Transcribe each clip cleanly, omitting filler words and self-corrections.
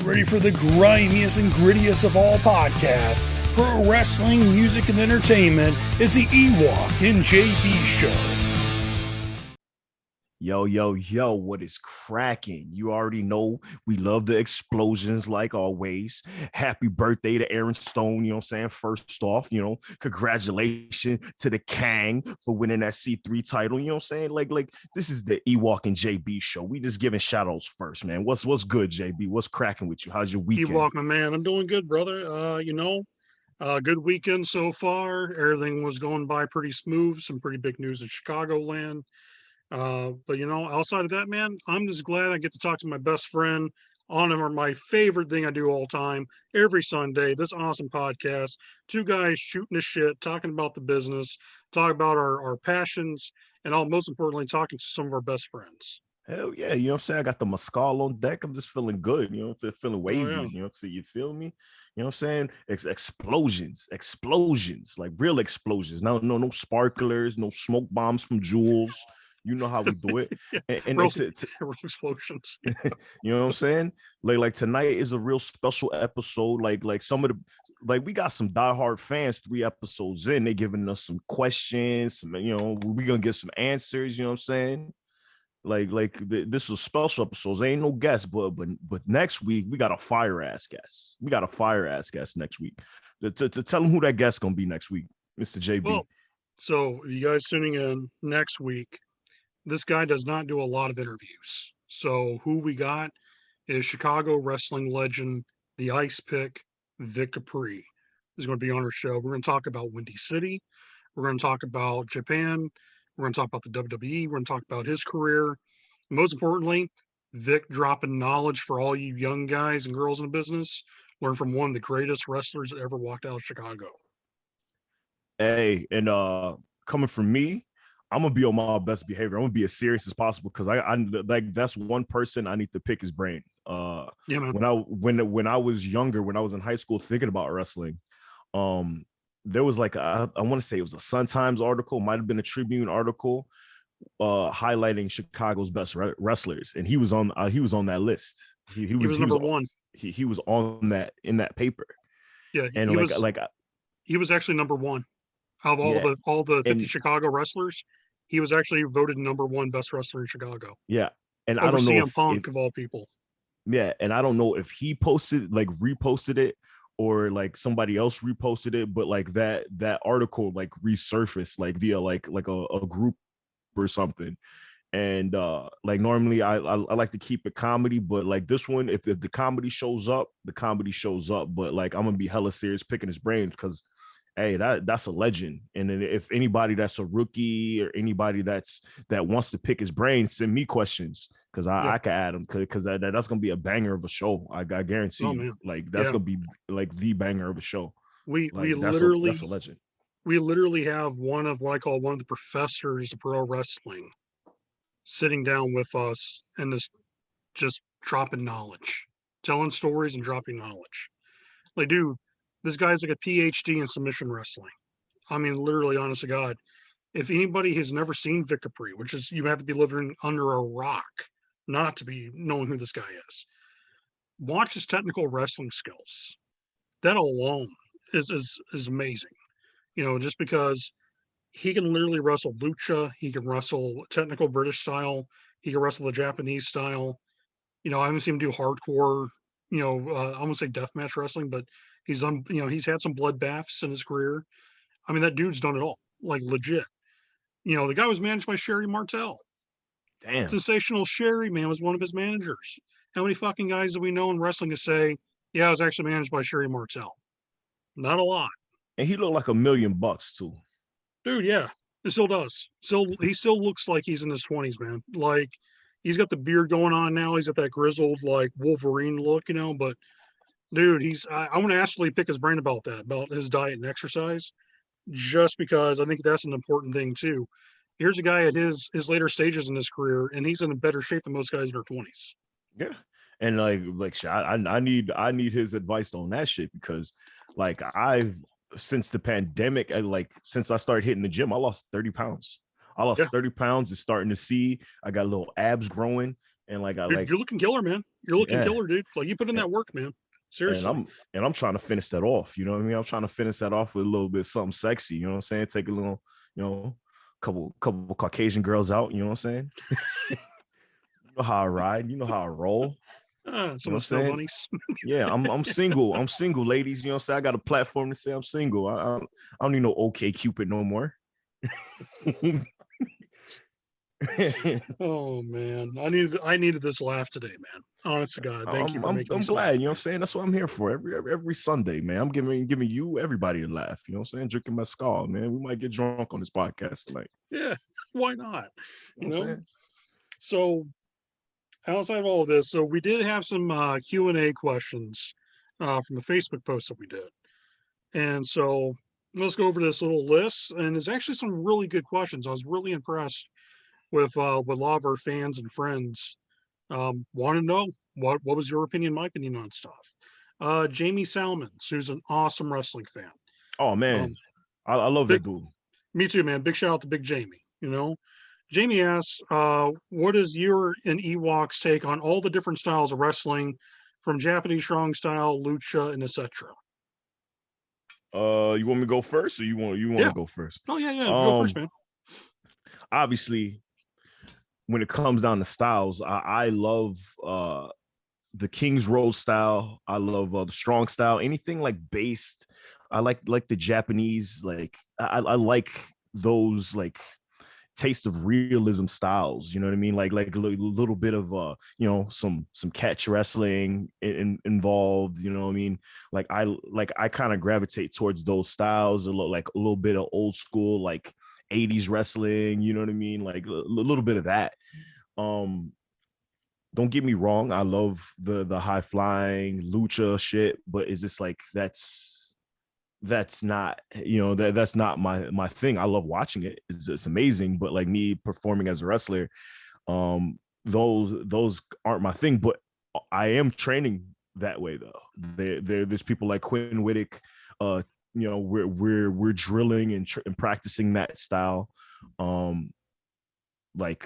Ready for the grimiest and grittiest of all podcasts, pro wrestling, music, and entertainment is the Ewokk Jb Show. Yo, what is cracking? You already know we love the explosions like always. Happy birthday to Aaron Stone, you know what I'm saying? First off, congratulations to the Kang for winning that C3 title, you know what I'm saying? Like this is the Ewokk Jb Show. We just giving shout outs first, man. What's good, JB? What's cracking with you? How's your weekend? Ewokk, my man. I'm doing good, brother. Good weekend so far. Everything was going by pretty smooth. Some pretty big news in Chicagoland. But outside of that, man, I'm just glad I get to talk to my best friend on my favorite thing I do all time every Sunday. This awesome podcast, two guys shooting the shit, talking about the business, talk about our passions, and most importantly, talking to some of our best friends. Hell yeah, you know what I'm saying? I got the mescal on deck. I'm just feeling good, feeling wavy, so you feel me? You know what I'm saying? Explosions, like real explosions. No sparklers, no smoke bombs from Jules. You know how we do it. And real explosions. You know what I'm saying? Like tonight is a real special episode. Like some of the we got some diehard fans 3 episodes in. They giving us some questions. We gonna get some answers. You know what I'm saying? This is special episodes. There ain't no guests, but next week we got a fire ass guest. Next week. To tell them who that guest gonna be next week, Mr. JB. Well, so you guys tuning in next week. This guy does not do a lot of interviews. So who we got is Chicago wrestling legend, the Ice Pick, Vic Capri, is going to be on our show. We're going to talk about Windy City. We're going to talk about Japan. We're going to talk about the WWE. We're going to talk about his career. Most importantly, Vic dropping knowledge for all you young guys and girls in the business. Learn from one of the greatest wrestlers that ever walked out of Chicago. Hey, and coming from me, I'm gonna be on my best behavior. I'm gonna be as serious as possible because I like that's one person I need to pick his brain. Yeah, man. When I was younger, when I was in high school thinking about wrestling, there was I want to say it was a Sun Times article, might have been a Tribune article, highlighting Chicago's best wrestlers, and he was on that list. He was number one. He was on that in that paper. Yeah, and he was actually number one. Out of all the 50 Chicago wrestlers, he was actually voted number 1 best wrestler in Chicago. Yeah, and I don't know CM Punk of all people. Yeah, and I don't know if he reposted it or somebody else reposted it, but that article resurfaced via a group or something. And normally I like to keep it comedy, but this one, if the comedy shows up, the comedy shows up. But I'm gonna be hella serious picking his brain because. Hey, that's a legend. And then if anybody that's a rookie or anybody that wants to pick his brain, send me questions because I can add them because that's gonna be a banger of a show. I guarantee you. That's gonna be the banger of a show. We that's a legend. We literally have one of what I call one of the professors of pro wrestling sitting down with us and just dropping knowledge, telling stories and dropping knowledge. Dude. This guy's like a PhD in submission wrestling. I mean, literally, honest to God, if anybody has never seen Vic Capri, which is you have to be living under a rock not to be knowing who this guy is, watch his technical wrestling skills. That alone is amazing. Just because he can literally wrestle lucha, he can wrestle technical British style, he can wrestle the Japanese style. I haven't seen him do hardcore. I won't say deathmatch wrestling, but he's had some bloodbaths in his career. I mean, that dude's done it all, legit. The guy was managed by Sherry Martel. Damn. Sensational Sherry, man, was one of his managers. How many fucking guys do we know in wrestling to say, yeah, I was actually managed by Sherry Martel? Not a lot. And he looked like $1 million too. Dude, yeah. It still does. He still looks like he's in his 20s, man. He's got the beard going on now. He's got that grizzled, Wolverine look, but dude, I want to actually pick his brain about his diet and exercise, just because I think that's an important thing too. Here's a guy at his later stages in his career, and he's in a better shape than most guys in their 20s. Yeah. And I need his advice on that shit because I've since the pandemic, since I started hitting the gym, I lost 30 pounds. I lost 30 pounds. It's starting to see. I got little abs growing. And like I Dude, like you're looking killer, man. You're looking yeah. killer, dude. Like you put in that work, man. And Seriously. I'm trying to finish that off. You know what I mean? I'm trying to finish that off with a little bit something sexy. You know what I'm saying? Take a little, couple Caucasian girls out. You know what I'm saying? You know how I ride. You know how I roll. You know what Some I'm snow saying? bunnies. Yeah, I'm single. I'm single, ladies. You know what I'm saying? I got a platform to say I'm single. I don't need no OK Cupid no more. Oh man, I needed this laugh today, man. Honest to God, thank you for making I'm me glad. smile. You know what I'm saying? That's what I'm here for. Every Sunday, man. I'm giving you everybody a laugh. You know what I'm saying? Drinking my skull, man. We might get drunk on this podcast tonight. Yeah, why not? You know what I'm saying? So outside of all of this, so we did have some Q&A questions from the Facebook post that we did. And so let's go over this little list. And there's actually some really good questions. I was really impressed with a lot of our fans and friends. Want to know what was your opinion, my opinion on stuff. Jamie Salmons, who's an awesome wrestling fan. Oh man, I love big, that dude. Me too, man. Big shout out to Big Jamie. Jamie asks, what is your and Ewokk's take on all the different styles of wrestling, from Japanese strong style, lucha, and etc.? You want me to go first, or you want Yeah. to go first? Oh yeah. Go first, man. Obviously, when it comes down to styles, I love the King's Road style. I love the strong style. Anything like based. I like the Japanese. Like I like those like taste of realism styles. You know what I mean? Like a little bit of some catch wrestling involved. You know what I mean? Like I kind of gravitate towards those styles. A little bit of old school like 80s wrestling. You know what I mean? Like a little bit of that. Don't get me wrong, I love the high flying lucha shit, but is this like that's not that's not my thing. I love watching it. It's amazing, but like me performing as a wrestler, those aren't my thing. But I am training that way though. There's people like Quinn Whittick. We're drilling and practicing that style. Like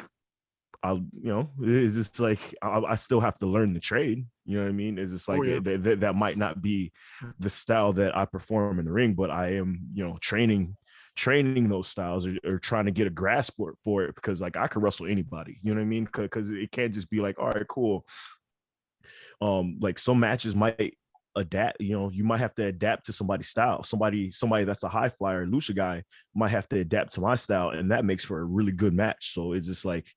it's just like I still have to learn the trade. You know what I mean? It's just like that might not be the style that I perform in the ring, but I am, training those styles or trying to get a grasp for it, because like I could wrestle anybody. You know what I mean? Because it can't just be like, all right, cool. Like some matches might adapt. You might have to adapt to somebody's style. Somebody that's a high flyer lucha guy might have to adapt to my style, and that makes for a really good match. So it's just like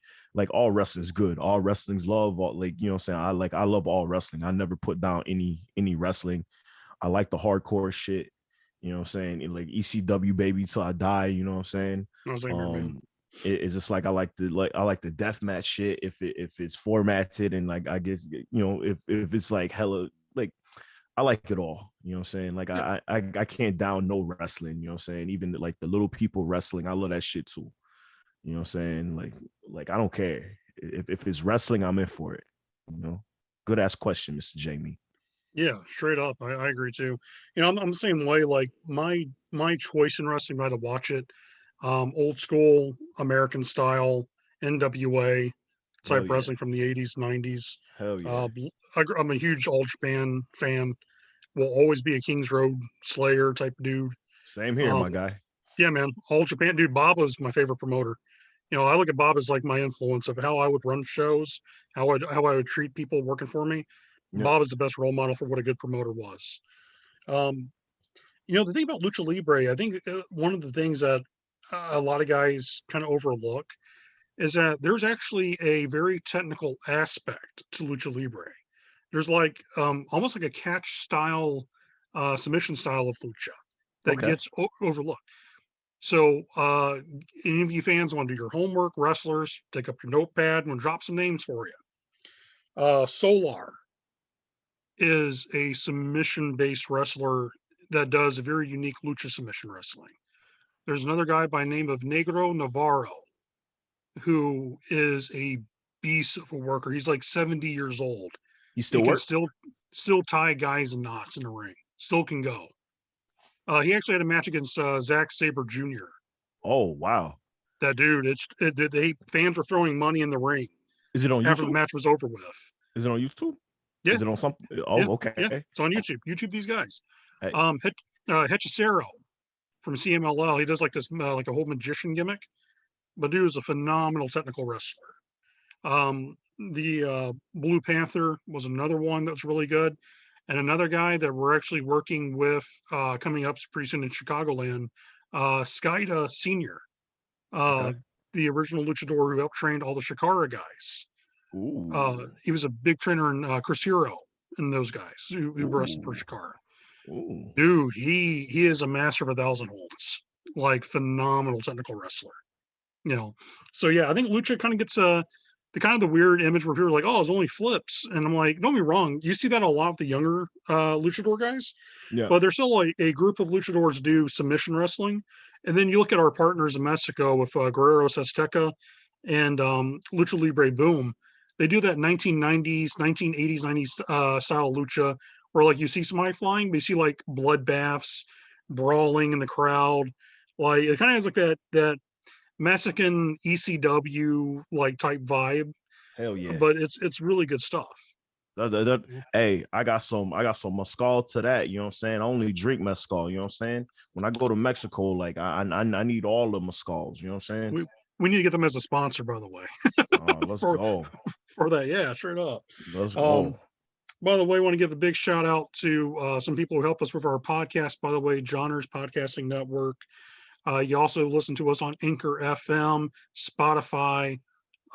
all wrestling is good. All wrestling's love. All, like, you know what I'm saying? I love all wrestling. I never put down any wrestling. I like the hardcore shit. You know what I'm saying? Like ECW baby till I die. You know what I'm saying? It's just like I like the death match shit if it's formatted, and like I guess if it's like hella, like I like it all. You know what I'm saying? Like I can't down no wrestling. You know what I'm saying? Even like the little people wrestling, I love that shit too. You know what I'm saying? Like I don't care. If it's wrestling, I'm in for it. Good ass question, Mr. Jamie. Yeah, straight up. I agree too. I'm the same way. Like my choice in wrestling, I had to watch it. Old school American style NWA type wrestling from the 80s, 90s. Hell yeah. I'm a huge All Japan fan. Will always be a King's Road Slayer type dude. Same here, my guy. Yeah, man. All Japan, dude. Bob was my favorite promoter. I look at Bob as like my influence of how I would run shows, how I would treat people working for me. Yep. Bob is the best role model for what a good promoter was. The thing about Lucha Libre, I think one of the things that a lot of guys kind of overlook is that there's actually a very technical aspect to Lucha Libre. There's like almost like a catch style, submission style of Lucha that gets overlooked. So any of you fans want to do your homework, wrestlers, take up your notepad and drop some names for you. Solar is a submission-based wrestler that does a very unique lucha submission wrestling. There's another guy by name of Negro Navarro, who is a beast of a worker. He's like 70 years old. He can still tie guys in knots in the ring. Still can go. He actually had a match against Zack Sabre Jr. Oh wow! That dude, fans were throwing money in the ring Is it on after YouTube? the match was over with. Is it on YouTube? Yeah. Is it on something? Oh, Yeah. okay. Yeah. It's on YouTube. YouTube these guys. Hey. Hechicero from CMLL. He does like this, like a whole magician gimmick. But dude is a phenomenal technical wrestler. The Blue Panther was another one that's really good. And another guy that we're actually working with coming up pretty soon in Chicagoland, Skida Sr., Okay. the original luchador who helped train all the Shikara guys. Ooh. He was a big trainer in Chris Hero and those guys who wrestled for Ooh. Shikara. Ooh. Dude, he is a master of 1,000 holds. Like phenomenal technical wrestler. You know, so yeah, I think lucha kind of gets the kind of the weird image where people are like, oh, it's only flips, and I'm like, don't be wrong, you see that a lot with the younger luchador guys, Yeah. but there's still like a group of luchadors do submission wrestling, and then you look at our partners in Mexico with Guerreros Azteca and Lucha Libre Boom. They do that 1990s, 1980s, 90s style lucha where like you see somebody flying, but you see like bloodbaths, brawling in the crowd. Like it kind of has like that Mexican ECW like type vibe, Hell yeah. but it's really good stuff. Hey, I got some mezcal to that. You know what I'm saying? I only drink mezcal. You know what I'm saying? When I go to Mexico, like I need all the mezcals. You know what I'm saying? We need to get them as a sponsor, by the way. Let's go for that. Yeah, straight up. Let's go. By the way, I want to give a big shout out to some people who help us with our podcast. By the way, Johnner's Podcasting Network. You also listen to us on Anchor FM, Spotify.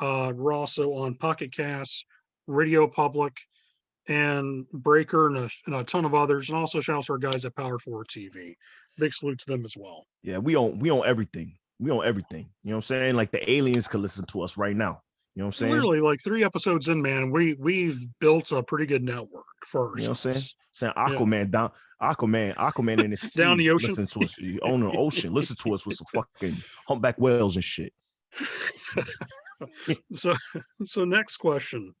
We're also on Pocket Casts, Radio Public, and Breaker, and a ton of others. And also shout out to our guys at Power 4 TV. Big salute to them as well. Yeah, we own everything. We own everything. You know what I'm saying? Like the aliens could listen to us right now. You know what I'm saying? Literally, like 3 episodes in, man, we've built a pretty good network for ourselves. You know what I'm saying? Aquaman down, Aquaman in the sea. Down the ocean. Listen to us. On the ocean. Listen to us with some fucking humpback whales and shit. So next question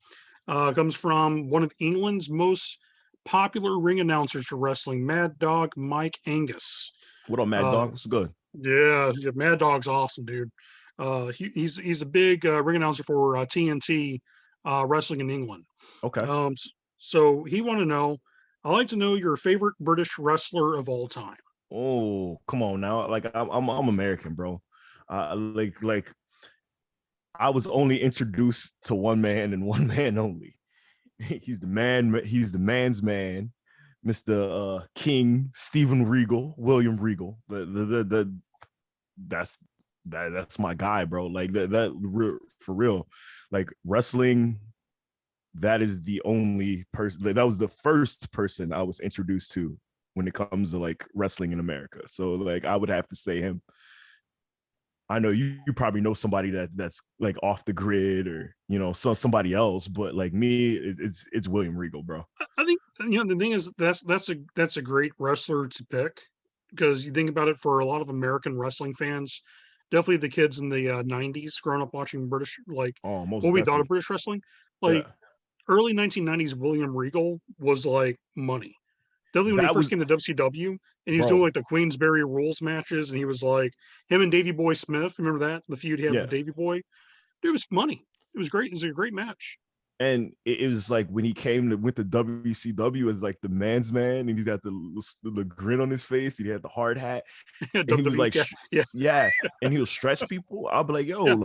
comes from one of England's most popular ring announcers for wrestling, Mad Dog Mike Angus. What up, Mad Dog? What's good? Yeah, Mad Dog's awesome, dude. He's a big ring announcer for TNT wrestling in England. Okay. So he want to know, I'd like to know your favorite British wrestler of all time. Oh, come on now. Like I'm American, bro. Like I was only introduced to one man and one man only. He's the man's man, Mr. King Stephen Regal, William Regal. That's my guy, bro. Like that for real. Like wrestling, that is the only person. That was the first person I was introduced to when it comes to like wrestling in America. So like I would have to say him. I know you probably know somebody that's like off the grid or somebody else, but like me, it's William Regal, bro. I think the thing is that's a great wrestler to pick, because you think about it, for a lot of American wrestling fans, definitely the kids in the 90s growing up watching British, like what we thought of British wrestling, like early 1990s William Regal was like money. Definitely when he first came to WCW, and he was doing like the Queensberry Rules matches, and he was like him and Davey Boy Smith. Remember that, the feud he had with Davey Boy? Dude, it was money. It was great. It was a great match. And it was like when he came with the WCW as like the man's man, and he's got the grin on his face, and he had the hard hat, and he was like, and he'll stretch people. I'll be like, yo,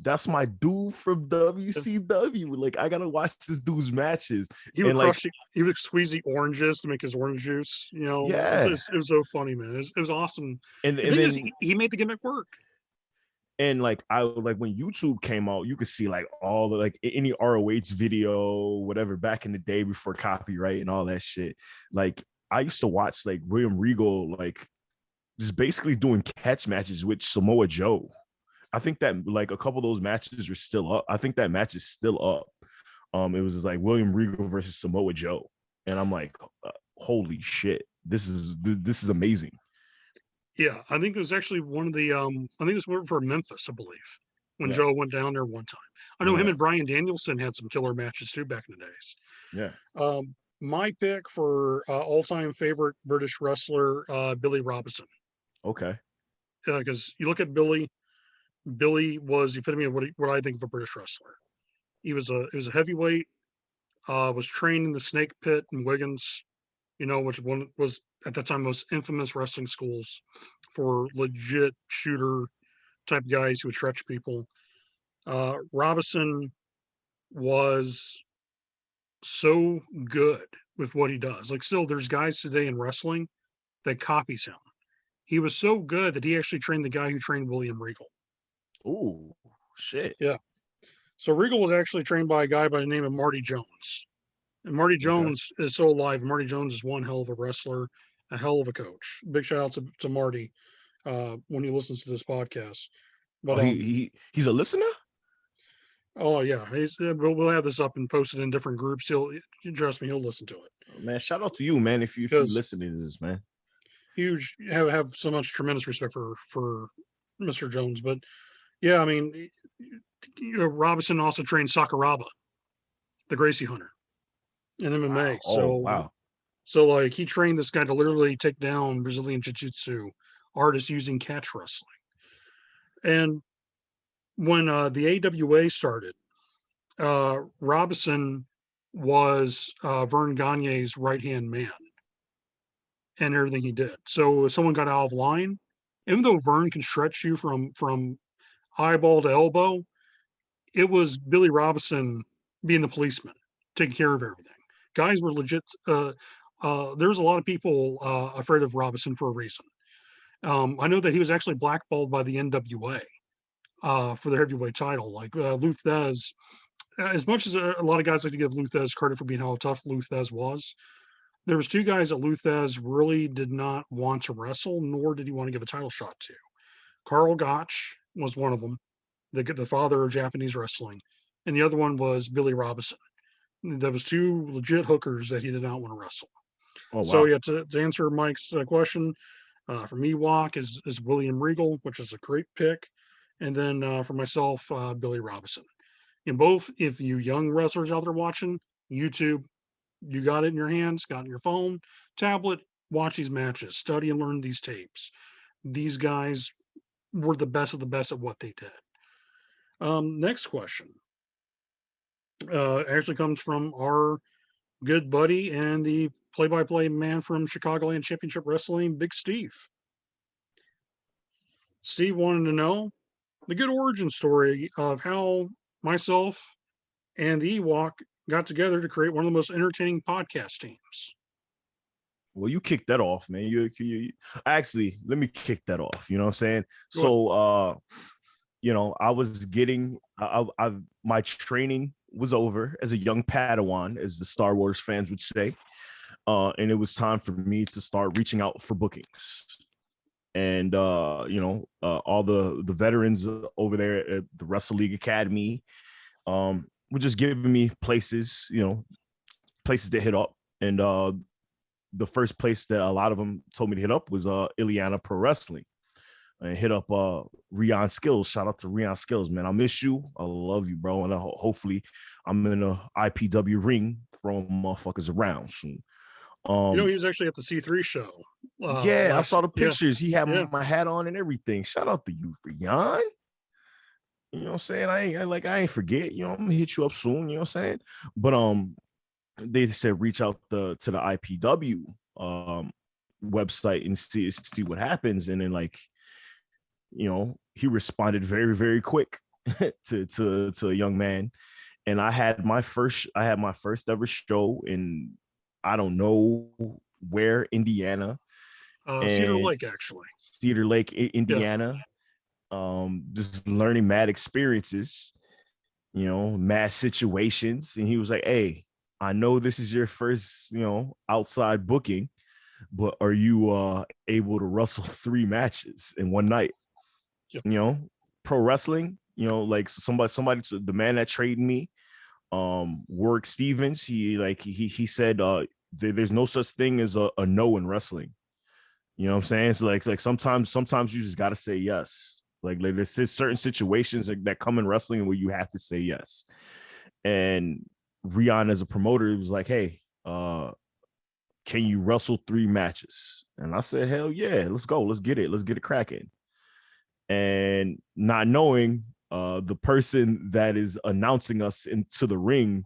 that's my dude from WCW. Like, I gotta watch this dude's matches. He would he would squeeze the oranges to make his orange juice. It was so funny, man. It was awesome. And then he made the gimmick work. And like when YouTube came out, you could see like all the like any ROH video, whatever, back in the day before copyright and all that shit. Like I used to watch like William Regal like just basically doing catch matches with Samoa Joe. I think that like a couple of those matches are still up. I think that match is still up. It was like William Regal versus Samoa Joe, and I'm like, holy shit, this is amazing. Yeah, I think it was actually one of the I think it was one for Memphis, I believe, when Joe went down there one time. I know him and Bryan Danielson had some killer matches too back in the days. Yeah. My pick for all-time favorite British wrestler, Billy Robinson. Okay. Because you look at Billy was the epitome of what I think of a British wrestler. He was a heavyweight. Was trained in the Snake Pit in Wiggins, which one was at that time most infamous wrestling schools for legit shooter type guys who would stretch people. Robinson was so good with what he does. Like, still, there's guys today in wrestling that copies him. He was so good that he actually trained the guy who trained William Regal. Ooh, shit. Yeah. So Regal was actually trained by a guy by the name of Marty Jones. And Marty Jones is so alive. Marty Jones is one hell of a wrestler, a hell of a coach. Big shout out to Marty when he listens to this podcast. But he's a listener? Oh yeah, we'll have this up and post it in different groups. He'll trust me, he'll listen to it. Man, shout out to you, man. If you're listening to this, man. Huge, have so much tremendous respect for Mr. Jones. But yeah, I mean, Robinson also trained Sakuraba, the Gracie Hunter, in MMA. Wow. So like he trained this guy to literally take down Brazilian Jiu-Jitsu artists using catch wrestling. And when the AWA started, Robinson was Vern Gagne's right-hand man and everything he did. So if someone got out of line, even though Vern can stretch you from eyeball to elbow, it was Billy Robinson being the policeman, taking care of everything. Guys were legit. There's a lot of people afraid of Robinson for a reason. I know that he was actually blackballed by the NWA for the heavyweight title. Like Lou Thesz, as much as a lot of guys like to give Lou Thesz credit for being how tough Lou Thesz was, there was two guys that Lou Thesz really did not want to wrestle, nor did he want to give a title shot to. Karl Gotch was one of them, the father of Japanese wrestling, and the other one was Billy Robinson. There was two legit hookers that he did not want to wrestle. Oh, wow. So yeah, to answer Mike's question, from Ewokk is William Regal, which is a great pick. And then for myself, Billy Robinson. And both, if you young wrestlers out there watching, YouTube, you got it in your hands, got it in your phone, tablet, watch these matches, study and learn these tapes. These guys were the best of the best at what they did. Next question actually comes from our good buddy and the play-by-play man from Chicagoland Championship Wrestling, Big Steve. Steve wanted to know the good origin story of how myself and the Ewokk got together to create one of the most entertaining podcast teams. Well, you kicked that off, man. You actually, let me kick that off. You know what I'm saying? So, I was getting, my training was over as a young Padawan, as the Star Wars fans would say. And it was time for me to start reaching out for bookings. And, all the veterans over there at the Wrestle League Academy were just giving me places, places to hit up. And the first place that a lot of them told me to hit up was Ileana Pro Wrestling. And hit up Rion Skills. Shout out to Rion Skills, man. I miss you. I love you, bro. And hopefully I'm in a IPW ring throwing motherfuckers around soon. He was actually at the C3 show. I saw the pictures. He had my hat on and everything. Shout out to you, Rion. You know what I'm saying? I ain't forget. I'm gonna hit you up soon. You know what I'm saying? But they said reach out to the IPW website and see what happens. And then he responded very, very quick to a young man. And I had my first ever show in, I don't know where, Indiana. Cedar Lake, actually. Cedar Lake, Indiana. Yeah. Just learning mad experiences, mad situations. And he was like, hey, I know this is your first, outside booking, but are you able to wrestle 3 matches in one night? Yep. Pro wrestling, like somebody, the man that traded me, Warwick Stevens, he said there's no such thing as a no in wrestling. You know what I'm saying? So like sometimes you just gotta say yes. Like there's certain situations that come in wrestling where you have to say yes. And Rion, as a promoter, he was like, hey, can you wrestle 3 matches? And I said, hell yeah, let's go, let's get it cracking. And not knowing, The person that is announcing us into the ring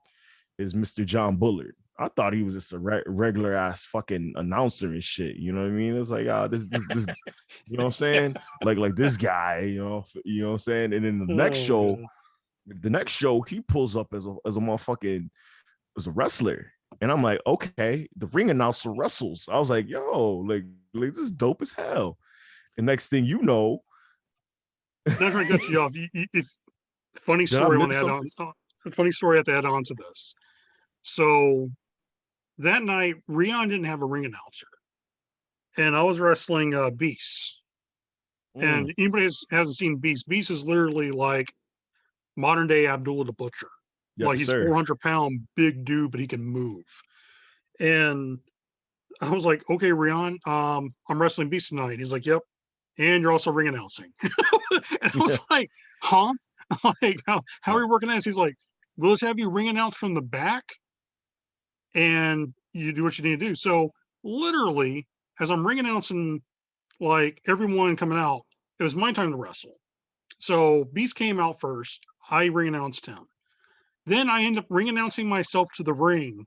is Mr. John Bullard. I thought he was just a regular ass fucking announcer and shit. You know what I mean? It was like, this, you know what I'm saying? Like this guy, you know what I'm saying? And then the next show, he pulls up as a motherfucking, as a wrestler. And I'm like, okay, the ring announcer wrestles. I was like, yo, like this is dope as hell. And next thing you know, not trying to cut you off. Funny story I want to add on. Funny story I have to add on to this. So that night, Rion didn't have a ring announcer, and I was wrestling Beast. And anybody hasn't seen Beast, Beast is literally like modern day Abdullah the Butcher. Yes, like he's 400-pound big dude, but he can move. And I was like, okay, Rion, I'm wrestling Beast tonight. He's like, yep. And you're also ring announcing. And I was like, huh? Like, how are you working this? He's like, we'll just have you ring announce from the back and you do what you need to do. So literally, as I'm ring announcing, like everyone coming out, it was my time to wrestle. So Beast came out first. I ring announced him. Then I end up ring announcing myself to the ring,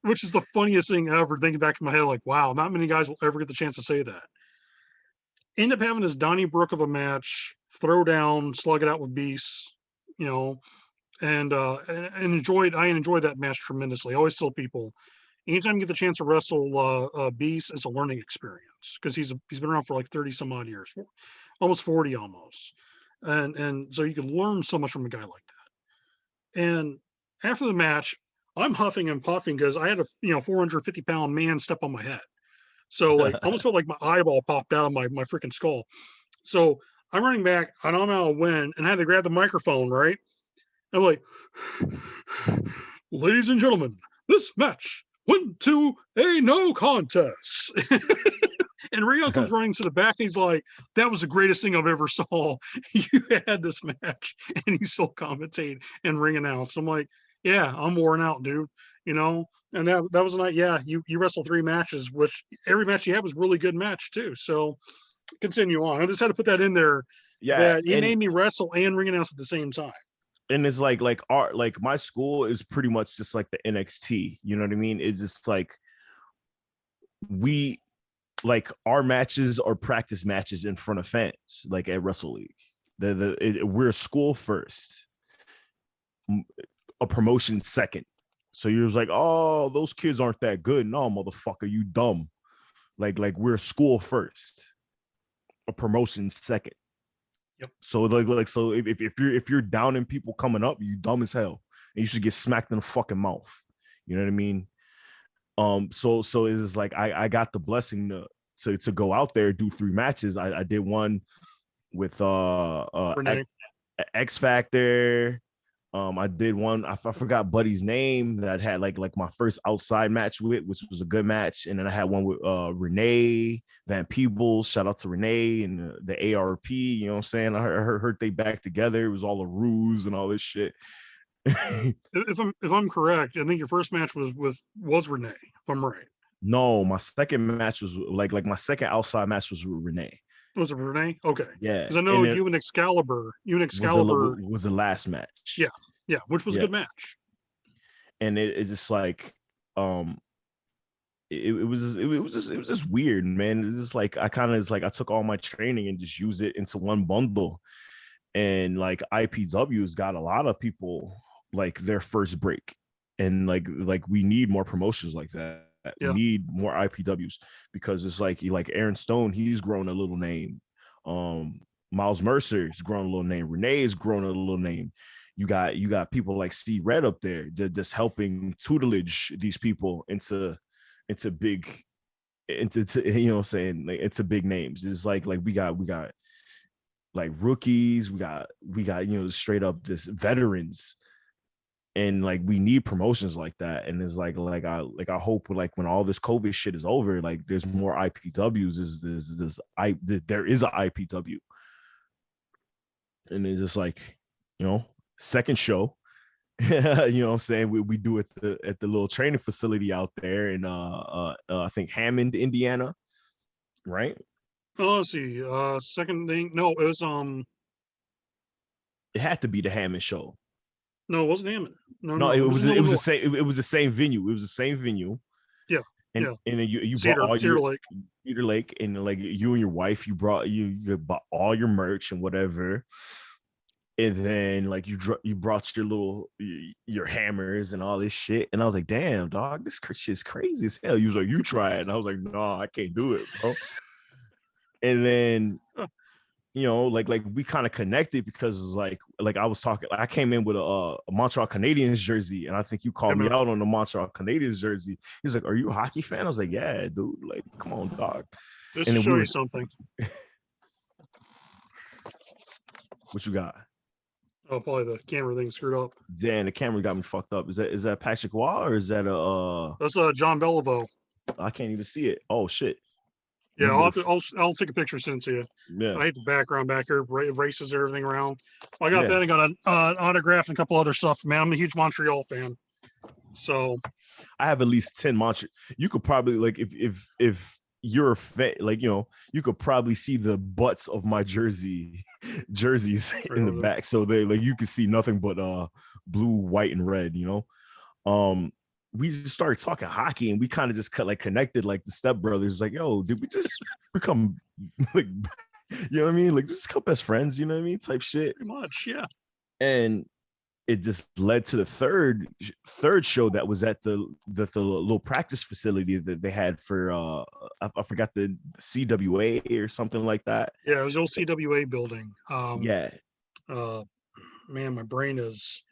which is the funniest thing ever. Thinking back in my head, like, wow, not many guys will ever get the chance to say that. End up having this Donnybrook of a match, throw down, slug it out with Beast, you know, and I enjoyed that match tremendously. I always tell people, anytime you get the chance to wrestle Beast, it's a learning experience because he's been around for like 30 some odd years, almost 40 almost. And so you can learn so much from a guy like that. And after the match, I'm huffing and puffing because I had a 450-pound man step on my head. So like almost felt like my eyeball popped out of my freaking skull. So I'm running back and I'm out of wind and I had to grab the microphone, right? I'm like, ladies and gentlemen, this match went to a no contest. And Rio comes running to the back. And he's like, that was the greatest thing I've ever saw. You had this match and you still commentate and ring announce. I'm like, yeah, I'm worn out, dude. You know, and that was a night. Yeah, you wrestled 3 matches, which every match you had was really good match too. So continue on. I just had to put that in there. Yeah, that he made me wrestle and ring announce at the same time. And it's like my school is pretty much just like the NXT. You know what I mean? It's just like our matches are practice matches in front of fans, like at Wrestle League. We're school first, a promotion second. So you're just like, oh, those kids aren't that good. No, motherfucker, you dumb. Like we're school first, a promotion second. Yep. So so if you're downing people coming up, you dumb as hell, and you should get smacked in the fucking mouth. You know what I mean? So it's like I got the blessing to go out there, do 3 matches. I did one with X Factor. I did one. I forgot Buddy's name that I had like my first outside match with, which was a good match. And then I had one with Renee Van Peebles. Shout out to Renee and the ARP. You know what I'm saying? I heard they back together. It was all a ruse and all this shit. If I'm correct, I think your first match was Renee. If I'm right. No, my second match was like my second outside match was with Renee. Was it Renee? Okay. Yeah. Because I know you and Excalibur was the last match. Yeah, which was a good match. And it just like it was just weird, man. It's just like I took all my training and just used it into one bundle. And like IPW's got a lot of people like their first break. And like we need more promotions like that. Yeah. We need more IPWs because it's like Aaron Stone, he's grown a little name. Miles Mercer's grown a little name. Renee's grown a little name. You got people like C Red up there just helping tutelage these people into big you know what I'm saying, like into big names. It's like we got like rookies, we got straight up just veterans. And like we need promotions like that. And it's like I hope like when all this COVID shit is over, like there's more IPWs. There is an IPW. And it's just like, second show. You know what I'm saying? We do it at the little training facility out there in I think Hammond, Indiana. Right? Oh, let's see. Second thing. No, it was It had to be the Hammond show. No, it wasn't Hammond. No, it was the same. It was the same venue. It was the same venue. Yeah. And yeah. and then you Cedar, brought all Cedar your Lake. Cedar Lake, and like you and your wife, you brought all your merch and whatever. And then like you brought your hammers and all this shit. And I was like, damn, dog, this shit's crazy as hell. You was like, you try it. And I was like, no, I can't do it, bro. And then like we kind of connected because like I was talking, I came in with a Montreal Canadiens jersey, and I think you called me out on the Montreal Canadiens jersey. He was like, "Are you a hockey fan?" I was like, "Yeah, dude. Like, come on, dog." Just to show you something. What you got? Oh, probably the camera thing screwed up. Damn, the camera got me fucked up. Is that Patrick Waugh or is that That's John Beliveau. I can't even see it. Oh shit. Yeah, I'll take a picture and send it to you. Yeah. I hate the background back here. Erases everything around. Well, I got that. I got an autograph and a couple other stuff. Man, I'm a huge Montreal fan. So I have at least 10 Montreal. You could probably like if you're a fan, like you could probably see the butts of my jerseys in the back. So they like you can see nothing but blue, white, and red, we just started talking hockey, and we kind of just connected like the Step Brothers. Like, yo, did we just become like, you know what I mean? Like, just become best friends, you know what I mean? Type shit. Pretty much, yeah. And it just led to the third show that was at the little practice facility that they had for I forgot the CWA or something like that. Yeah, it was the old CWA building. Yeah. Man, my brain is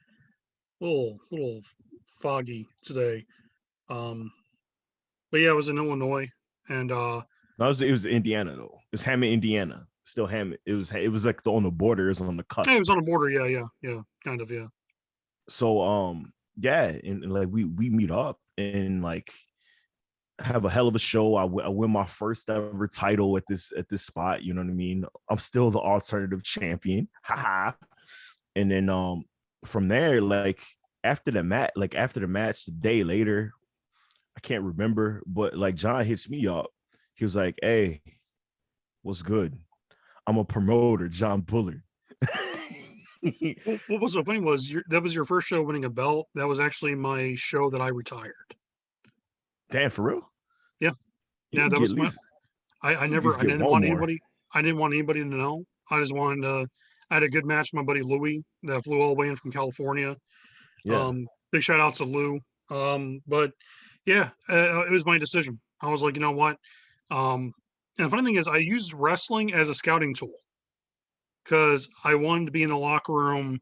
a little foggy today. But yeah, it was in Illinois, and it was Indiana though. It was Hammond, Indiana. Still Hammond. It was like on the border. It was on the cusp. Yeah, it was on the border. Yeah, kind of, yeah. So yeah, and like we meet up and like have a hell of a show. I win my first ever title at this spot. You know what I mean? I'm still the alternative champion. Haha. And then from there, like after the match, the day later, I can't remember, but like John hits me up. He was like, "Hey, what's good? I'm a promoter, John Bullard." What was so funny was that was your first show winning a belt. That was actually my show that I retired. Damn, for real? Yeah. Yeah, that was my. I didn't want anybody to know. I just wanted to. I had a good match with my buddy Louie that flew all the way in from California. Yeah. Big shout out to Lou. But yeah, it was my decision. I was like, you know what? And the funny thing is, I used wrestling as a scouting tool because I wanted to be in the locker room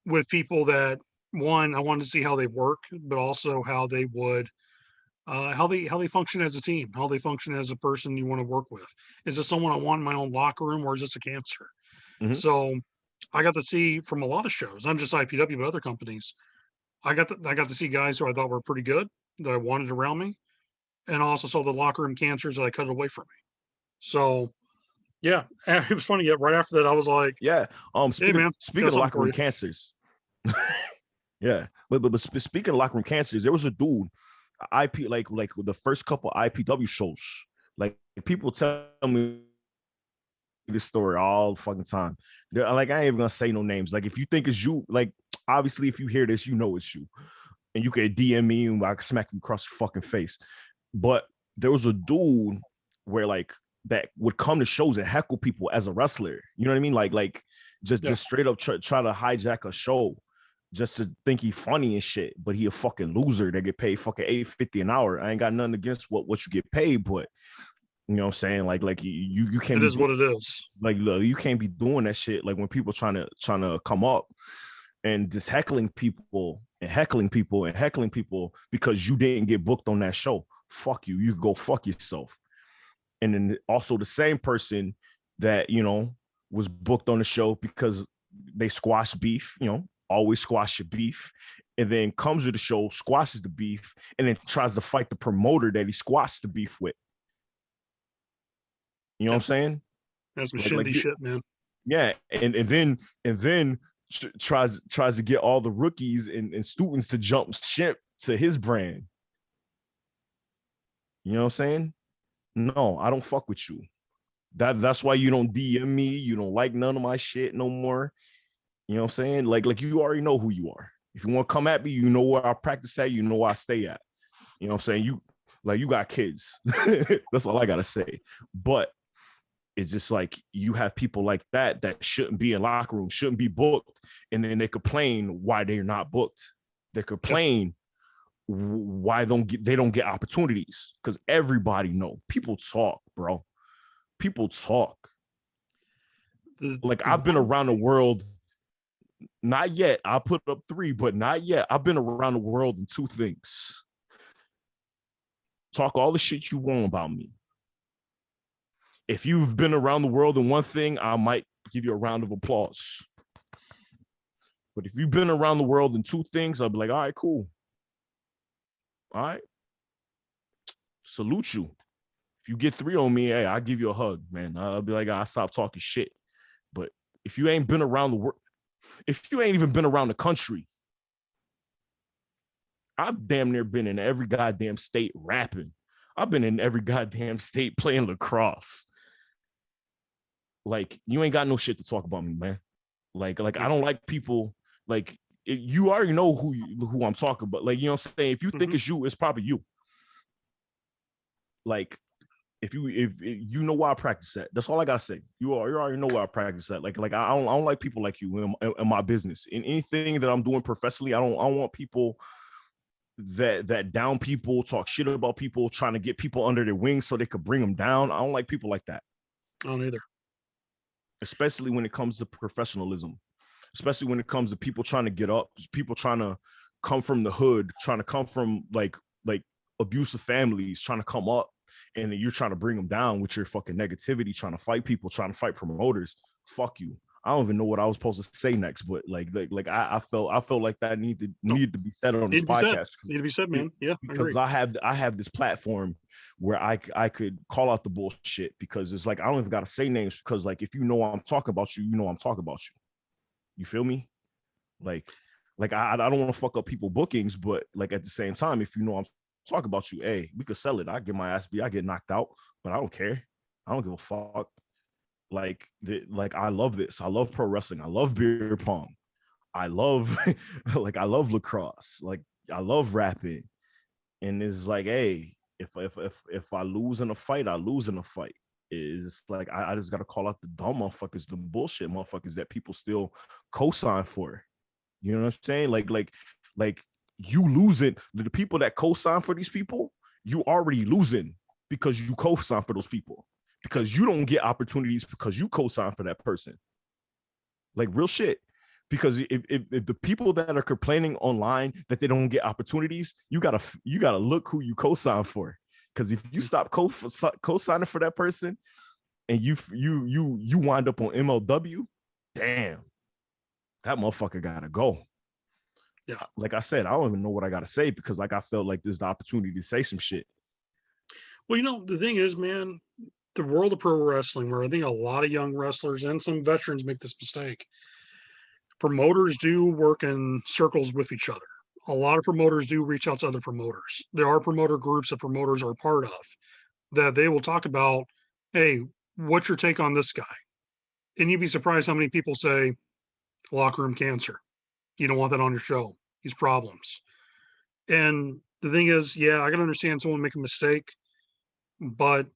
with people that I wanted to see how they work, but also how they would, how they function as a team, how they function as a person you want to work with. Is this someone I want in my own locker room, or is this a cancer? Mm-hmm. So I got to see from a lot of shows, not just IPW, but other companies. I got to see guys who I thought were pretty good that I wanted around me, and also saw the locker room cancers that I cut away from me. So, yeah, it was funny. Right after that, I was like, "Yeah, speaking of locker room cancers, yeah, but speaking of locker room cancers, there was a dude, IP like the first couple IPW shows, like people tell me this story all the fucking time. They're like, I ain't even gonna say no names. Like, if you think it's you, like, obviously, if you hear this, you know it's you, and you can DM me and I can smack you across your fucking face. But there was a dude where like that would come to shows and heckle people as a wrestler. You know what I mean? Like just straight up try to hijack a show just to think he funny and shit. But he a fucking loser that get paid fucking $8.50 an hour. I ain't got nothing against what you get paid, but you know what I'm saying? Like you can't. It is what it is. Like, look, you can't be doing that shit. Like when people trying to come up and just heckling people because you didn't get booked on that show. Fuck you. You go fuck yourself. And then also the same person that was booked on the show because they squash beef. Always squash your beef, and then comes to the show, squashes the beef, and then tries to fight the promoter that he squashed the beef with. You know what I'm saying? That's some shitty shit, man. Yeah, and then tries to get all the rookies and students to jump ship to his brand. You know what I'm saying? No, I don't fuck with you. That's why you don't DM me. You don't like none of my shit no more. You know what I'm saying? Like you already know who you are. If you want to come at me, you know where I practice at, you know where I stay at. You know what I'm saying? You got kids. That's all I gotta say. But it's just like you have people like that shouldn't be in locker rooms, shouldn't be booked, and then they complain why they're not booked. They complain why they don't get opportunities, because everybody know people talk, bro. People talk. Like I've been around the world. Not yet. I'll put up 3, but not yet. I've been around the world in 2 things. Talk all the shit you want about me. If you've been around the world in one thing, I might give you a round of applause. But if you've been around the world in 2 things, I'll be like, all right, cool. All right. Salute you. If you get 3 on me, hey, I'll give you a hug, man. I'll be like, I'll stop talking shit. But if you ain't been around the world, if you ain't even been around the country, I've damn near been in every goddamn state rapping. I've been in every goddamn state playing lacrosse. Like, you ain't got no shit to talk about me, man. Like I don't like people, like, you already know who I'm talking about. Like, you know what I'm saying? If you think it's you, it's probably you. Like, if you know where I practice at, that's all I gotta say. You already know where I practice at. Like I don't like people like you in my business. In anything that I'm doing professionally, I don't want people that down people, talk shit about people, trying to get people under their wings so they could bring them down. I don't like people like that. I don't either. Especially when it comes to professionalism. Especially when it comes to people trying to get up, people trying to come from the hood, trying to come from like abusive families, trying to come up. And then you're trying to bring them down with your fucking negativity, trying to fight people, trying to fight promoters. Fuck you. I don't even know what I was supposed to say next, but I felt like that needed to be said on this podcast. Need to be said, man. Yeah, because I have this platform where I could call out the bullshit, because it's like I don't even gotta say names, because like if you know I'm talking about you, you know I'm talking about you. You feel me? Like I don't want to fuck up people bookings, but like at the same time, if you know I'm talk about you, hey, we could sell it. I get my ass beat, I get knocked out, but I don't care. I don't give a fuck. Like I love this. I love pro wrestling. I love beer pong. I love I love lacrosse. Like I love rapping. And it's like, hey, if I lose in a fight, I lose in a fight. It's like I just gotta call out the dumb motherfuckers, the bullshit motherfuckers that people still co-sign for. You know what I'm saying? Like you losing, the people that co-sign for these people, you already losing because you co-sign for those people, because you don't get opportunities because you co-sign for that person. Like real shit. Because if the people that are complaining online that they don't get opportunities, you gotta look who you co-sign for. Because if you stop co-signing for that person and you wind up on MLW, damn, that motherfucker gotta go. Yeah, like I said, I don't even know what I gotta say, because like I felt like there's the opportunity to say some shit. Well, you know, the thing is, man, the world of pro wrestling, where I think a lot of young wrestlers and some veterans make this mistake. Promoters do work in circles with each other. A lot of promoters do reach out to other promoters. There are promoter groups that promoters are part of that they will talk about, hey, what's your take on this guy? And you'd be surprised how many people say locker room cancer. You don't want that on your show. These problems. And the thing is, yeah, I can understand someone make a mistake, but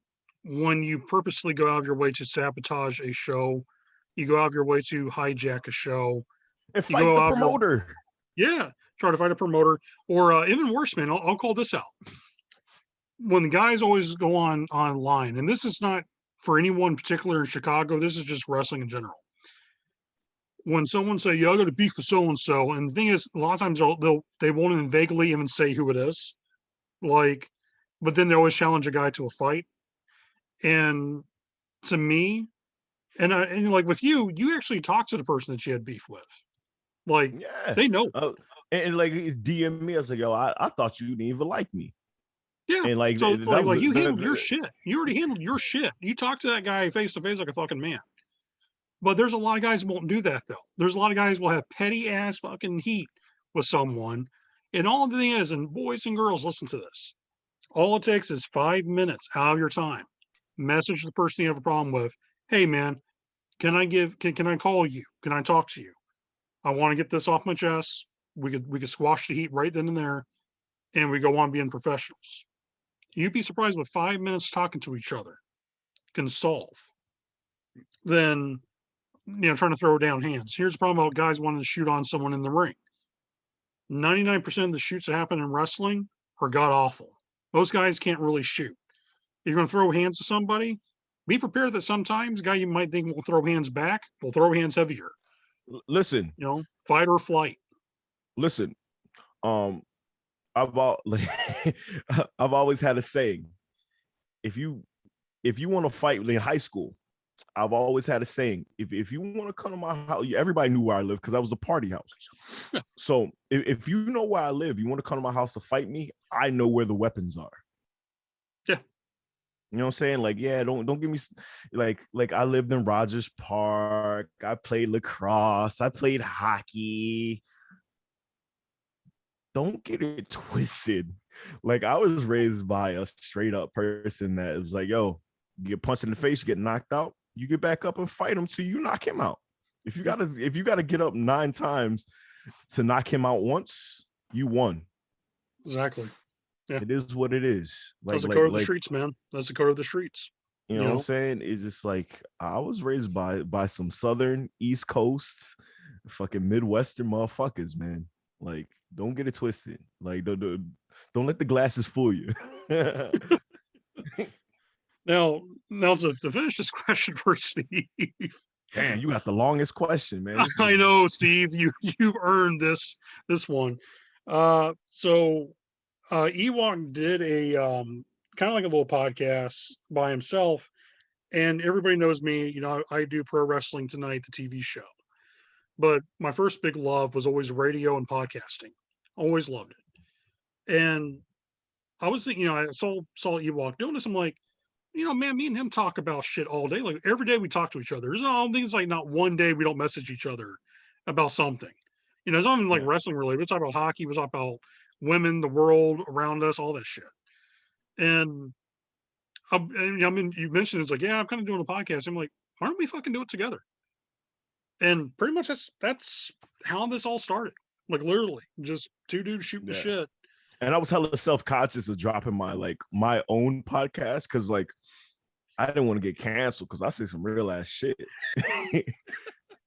when you purposely go out of your way to sabotage a show, you go out of your way to hijack a show, and fight the promoter. Try to fight a promoter, or even worse, man. I'll call this out. When the guys always go online, and this is not for anyone particular in Chicago, this is just wrestling in general. When someone say, "Yeah, I got a beef with so and so," and the thing is, a lot of times they won't even vaguely even say who it is, like, but then they always challenge a guy to a fight. And to me, and like with you actually talked to the person that you had beef with. Like, yeah, they know. And like DM me, I was like, yo, I thought you didn't even like me. Yeah. And like, so you handled your shit. You already handled your shit. You talked to that guy face to face like a fucking man. But there's a lot of guys who won't do that, though. There's a lot of guys who will have petty ass fucking heat with someone. And all the thing is, and boys and girls, listen to this. All it takes is 5 minutes out of your time. Message the person you have a problem with. Hey man, can I call you? Can I talk to you? I want to get this off my chest. We could squash the heat right then and there, and we go on being professionals. You'd be surprised what 5 minutes talking to each other can solve. Then, trying to throw down hands. Here's the problem about guys wanting to shoot on someone in the ring. 99% of the shoots that happen in wrestling are god awful. Most guys can't really shoot. If you're going to throw hands to somebody, be prepared that sometimes guy you might think will throw hands back will throw hands heavier. Listen, fight or flight. Listen, I've always had a saying. If you want to fight in high school, I've always had a saying. If you want to come to my house, everybody knew where I live because I was the party house. So if you know where I live, you want to come to my house to fight me, I know where the weapons are. Yeah. You know what I'm saying? Like, yeah, don't give me like I lived in Rogers Park. I played lacrosse. I played hockey. Don't get it twisted. Like, I was raised by a straight up person that was like, yo, you get punched in the face, you get knocked out, you get back up and fight him till you knock him out. If you gotta get up 9 times to knock him out once, you won. Exactly. Yeah. It is what it is. That's the code of the streets, man. That's the code of the streets. You know what I'm saying? It's just like, I was raised by some Southern, East Coast, fucking Midwestern motherfuckers, man. Like, don't get it twisted. Like, don't let the glasses fool you. Now to finish this question for Steve. Damn, you got the longest question, man. I know, Steve. You've earned this one. So Ewokk did a kind of like a little podcast by himself, and everybody knows me. I do Pro Wrestling Tonight, the TV show. But my first big love was always radio and podcasting. Always loved it. And I was thinking, I saw Ewokk doing this. I'm like, man, me and him talk about shit all day. Like, every day we talk to each other. I don't think it's like not one day we don't message each other about something. It's not even like wrestling related. We talk about hockey. We talk about women, the world around us, all that shit. And you mentioned it's like, yeah, I'm kind of doing a podcast. I'm like, why don't we fucking do it together? And pretty much that's how this all started. Like, literally, just 2 dudes shooting the shit. And I was hella self-conscious of dropping my own podcast because, like, I didn't want to get canceled because I say some real ass shit.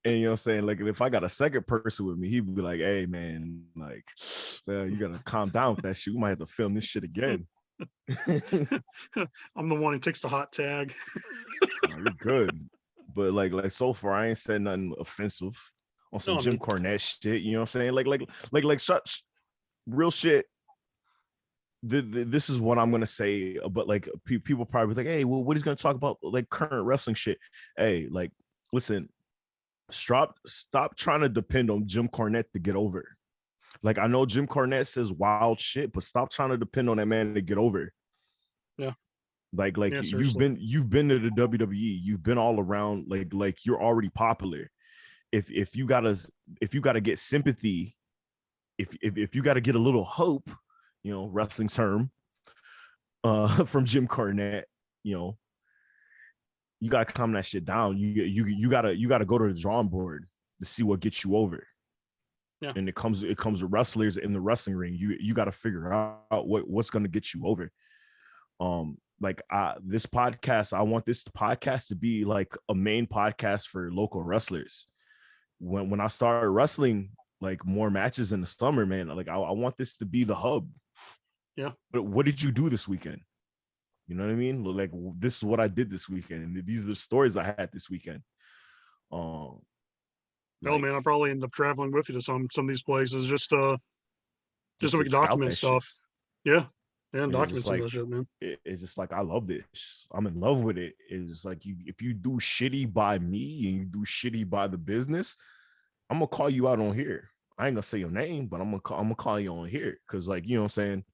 And you know what I'm saying? Like, if I got a second person with me, he'd be like, hey, man, like, you got to calm down with that shit. We might have to film this shit again. I'm the one who takes the hot tag. No, you're good. But like so far, I ain't said nothing offensive on some Jim Cornette shit. You know what I'm saying? Like such real shit. This is what I'm gonna say, but like people probably like, hey, well, what he's gonna talk about, like current wrestling shit. Hey, like, listen, stop trying to depend on Jim Cornette to get over. Like, I know Jim Cornette says wild shit, but stop trying to depend on that man to get over. Yeah. Like you've been to the WWE, you've been all around, like you're already popular. If you gotta get sympathy, if you gotta get a little hope, wrestling term, from Jim Cornette, you gotta calm that shit down. You gotta go to the drawing board to see what gets you over. Yeah. And it comes with wrestlers in the wrestling ring. You gotta figure out what's gonna get you over. This podcast, I want this podcast to be like a main podcast for local wrestlers. When I started wrestling, like, more matches in the summer, man, like I want this to be the hub. Yeah. But what did you do this weekend? You know what I mean? Like, this is what I did this weekend. These are the stories I had this weekend. Man, I'll probably end up traveling with you to some of these places just so we can document stuff. Shit. Yeah. And document some of that shit, man. It's just like, I love this. I'm in love with it. It's like, if you do shitty by me and you do shitty by the business, I'm gonna call you out on here. I ain't gonna say your name, but I'm gonna call you on here because, like, you know what I'm saying,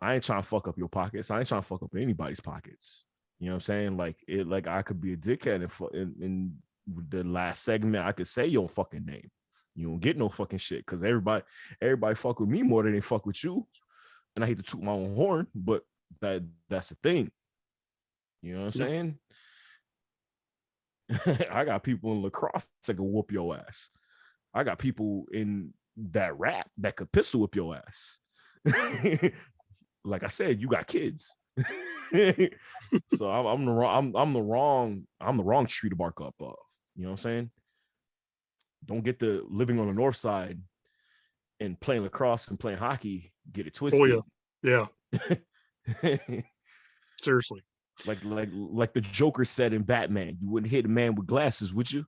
I ain't trying to fuck up your pockets. I ain't trying to fuck up anybody's pockets. You know what I'm saying? Like I could be a dickhead in the last segment. I could say your fucking name. You don't get no fucking shit because everybody fuck with me more than they fuck with you. And I hate to toot my own horn, but that's the thing. You know what I'm saying? I got people in lacrosse that can whoop your ass. I got people in that rap that could pistol whip your ass. Like I said, you got kids. So I'm the wrong tree to bark up of. You know what I'm saying? Don't get the living on the north side and playing lacrosse and playing hockey, get it twisted. Oh yeah. Seriously. Like the Joker said in Batman, you wouldn't hit a man with glasses, would you?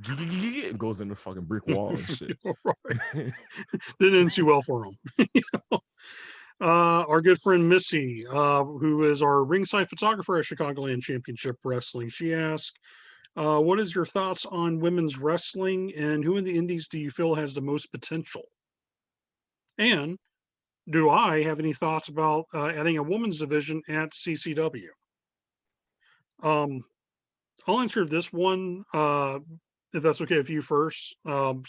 It goes in the fucking brick wall and shit. Right. Didn't end too well for him. Our good friend Missy, who is our ringside photographer at Chicagoland Championship Wrestling, she asked, what is your thoughts on women's wrestling and who in the indies do you feel has the most potential? And do I have any thoughts about adding a women's division at CCW? I'll answer this one, if that's okay with you first. No,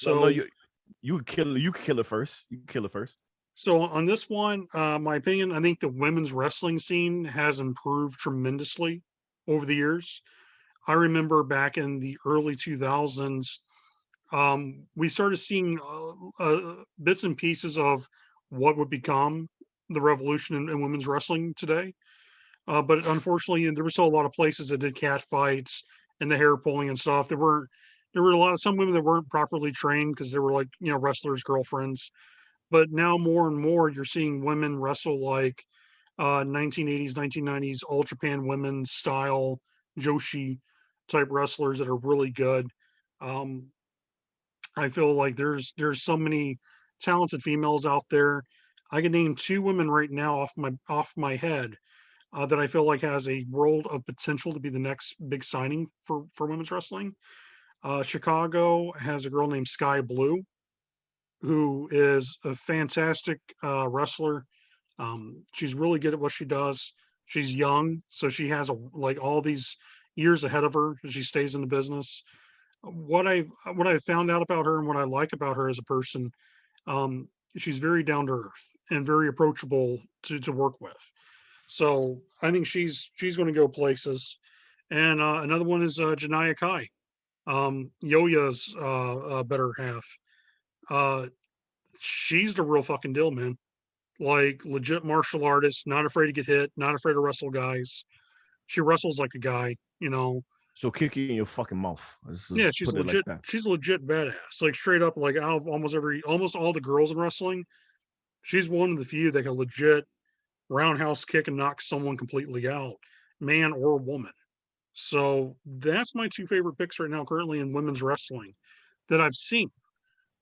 you kill it first. You kill it first. So on this one, my opinion, I think the women's wrestling scene has improved tremendously over the years. I remember back in the early 2000s, we started seeing bits and pieces of what would become the revolution in women's wrestling today. But unfortunately, there were still a lot of places that did cat fights and the hair pulling and stuff. There were some women that weren't properly trained because they were like, wrestlers' girlfriends. But now more and more, you're seeing women wrestle like 1980s, 1990s All Japan women's style Joshi type wrestlers that are really good. I feel like there's so many talented females out there. I can name 2 women right now off my head that I feel like has a world of potential to be the next big signing for women's wrestling. Chicago has a girl named Sky Blue, who is a fantastic wrestler. She's really good at what she does. She's young, so she has all these years ahead of her as she stays in the business. What I found out about her and what I like about her as a person, she's very down to earth and very approachable to work with. So I think she's going to go places. And another one is Janaya Kai, Yoya's better half. She's the real fucking deal, man. Like legit martial artist, not afraid to get hit, not afraid to wrestle guys. She wrestles like a guy, So kick you in your fucking mouth. Yeah, she's legit. Like she's a legit badass. Like straight up, like out of almost all the girls in wrestling, she's one of the few that can legit roundhouse kick and knock someone completely out, man or woman. So that's my 2 favorite picks right now, currently in women's wrestling that I've seen.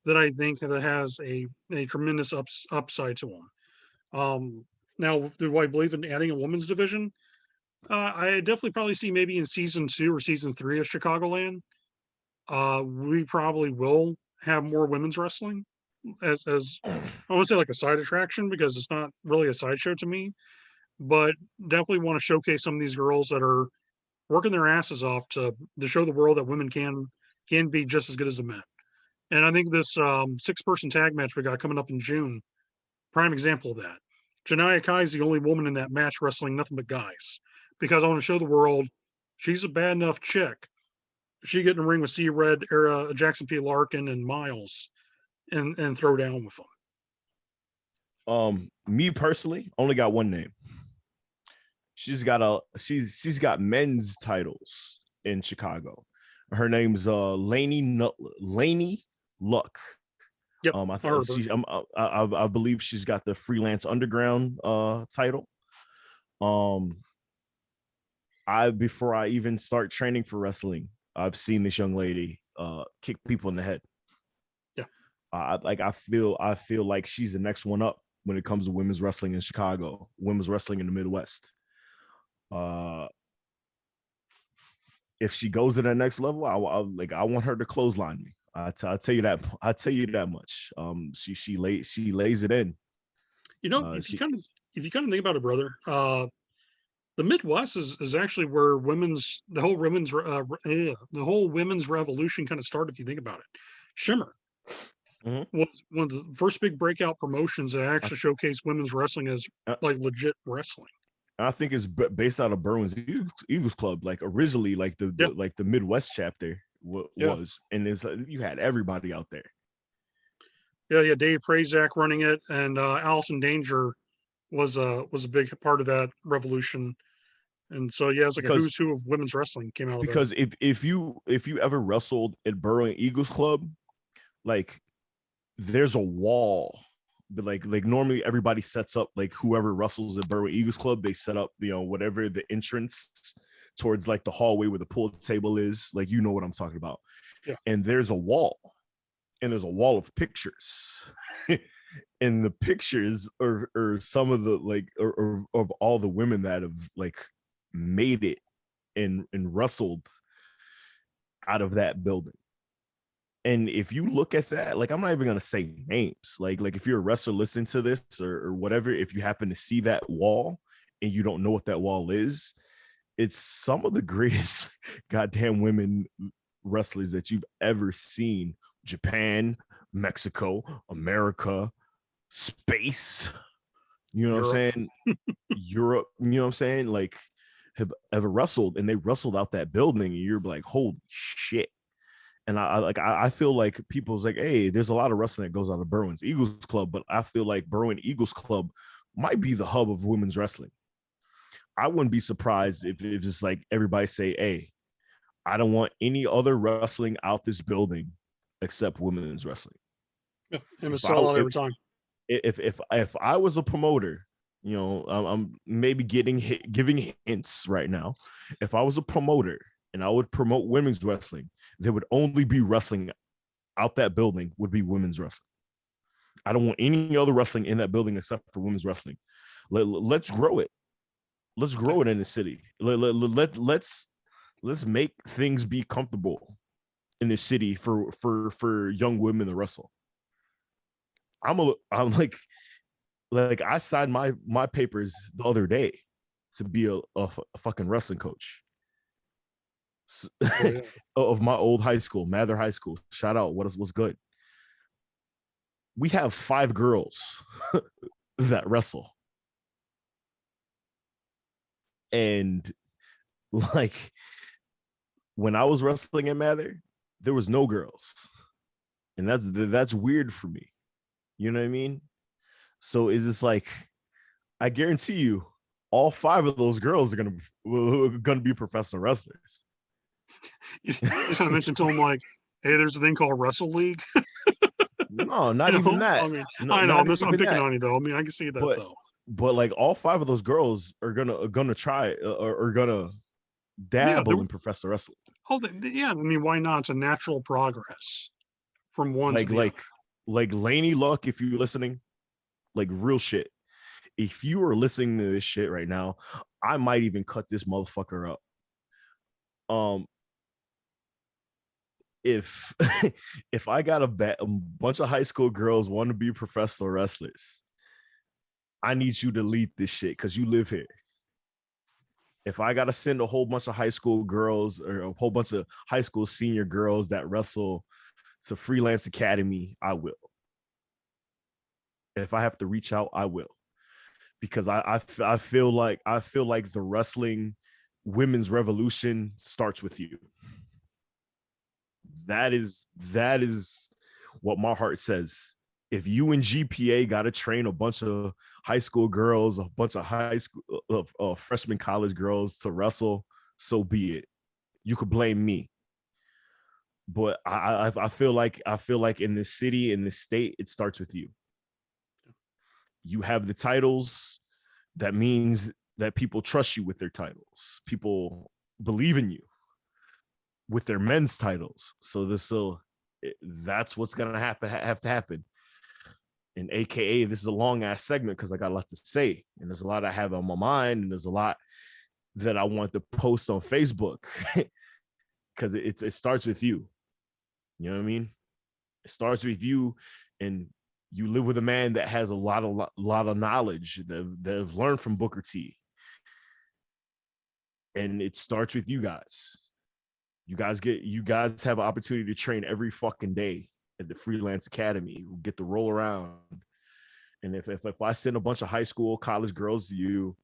That I think that has a tremendous upside to them. Now, do I believe in adding a women's division? I definitely probably see maybe in season 2 or season 3 of Chicagoland. We probably will have more women's wrestling as I want to say like a side attraction because it's not really a sideshow to me, but definitely want to showcase some of these girls that are working their asses off to show the world that women can be just as good as the men. And I think this 6-person tag match we got coming up in June, prime example of that. Janaya Kai is the only woman in that match wrestling nothing but guys because I want to show the world she's a bad enough chick. She get in the ring with C Red, era Jackson P. Larkin, and Miles, and throw down with them. Me personally, only got one name. She's got men's titles in Chicago. Her name's Lainey Luck. Yep. I believe she's got the Freelance Underground title. Before I even start training for wrestling, I've seen this young lady kick people in the head. Yeah. I feel like she's the next one up when it comes to women's wrestling in Chicago, women's wrestling in the Midwest. If she goes to that next level, I want her to clothesline me. I'll tell you that. I'll tell you that much. She lays it in. If you kind of think about it, brother, the Midwest is actually where the whole women's revolution kind of started. If you think about it, Shimmer was one of the first big breakout promotions that actually showcased women's wrestling as like legit wrestling. I think it's based out of Berwyn's Eagles Club, like originally, like the Midwest chapter Yeah. was, and it's you had everybody out there. Yeah. Dave Prazak running it, and Allison Danger was a big part of that revolution. And so yeah, it's like a Because who's who of women's wrestling came out of there. because if you ever wrestled at Burrowing Eagles Club, like there's a wall. But like normally everybody sets up, like whoever wrestles at Burrowing Eagles Club, they set up, whatever the entrance towards like the hallway where the pool table is, like, you know what I'm talking about. Yeah. And there's a wall, and there's a wall of pictures. And the pictures are some of the like or of all the women that have like made it and wrestled out of that building. And if you look at that, like, I'm not even gonna say names. Like if you're a wrestler listening to this or whatever, if you happen to see that wall and you don't know what that wall is, it's some of the greatest goddamn women wrestlers that you've ever seen. Japan, Mexico, America, space. You know what I'm saying? Europe. You know what I'm saying? Like, have ever wrestled, and they wrestled out that building, and you're like, holy shit. And I feel like people's like, hey, there's a lot of wrestling that goes out of Berwyn's Eagles Club, but I feel like Berwyn Eagles Club might be the hub of women's wrestling. I wouldn't be surprised if it's like everybody say, hey, I don't want any other wrestling out this building except women's wrestling. Yeah, and it's sell out every time. If I was a promoter, I'm maybe giving hints right now. If I was a promoter and I would promote women's wrestling, there would only be wrestling out that building would be women's wrestling. I don't want any other wrestling in that building except for women's wrestling. Let's grow it. Let's grow it in the city. Let's make things be comfortable in the city for young women to wrestle. I'm like I signed my papers the other day to be a fucking wrestling coach. Of my old high school, Mather High School. Shout out, what's good. We have 5 girls that wrestle, and like when I was wrestling in Mather, there was no girls, and that's weird for me. You know what I mean? So is this like, I guarantee you, all 5 of those girls are gonna be professional wrestlers. You just kind of mentioned to them like, hey, there's a thing called Wrestle League. No, not even that. I mean, no, I know I'm picking that. on you though. I mean, I can see that though. But like all 5 of those girls are gonna try or gonna dabble in professional wrestling. Oh, yeah. I mean, why not? It's a natural progress from one to the other. Like Laney Luck, if you're listening, like real shit. If you are listening to this shit right now, I might even cut this motherfucker up. If I got a bunch of high school girls want to be professional wrestlers, I need you to lead this shit because you live here. If I gotta send a whole bunch of high school girls or a whole bunch of high school senior girls that wrestle to Freelance Academy, I will. If I have to reach out, I will, because I feel like the wrestling women's revolution starts with you. That is what my heart says. If you and GPA got to train a bunch of high school girls, a bunch of high school freshman college girls to wrestle, so be it. You could blame me. But I feel like in this city, in this state, it starts with you. You have the titles. That means that people trust you with their titles. People believe in you with their men's titles. So that's what's gonna have to happen. And AKA, this is a long ass segment because I got a lot to say, and there's a lot I have on my mind, and there's a lot that I want to post on Facebook because it starts with you. You know what I mean? It starts with you, and you live with a man that has a lot of knowledge that have learned from Booker T. And it starts with you guys. You guys have an opportunity to train every fucking day at the Freelance Academy. We get to roll around. And if I send a bunch of high school, college girls to you,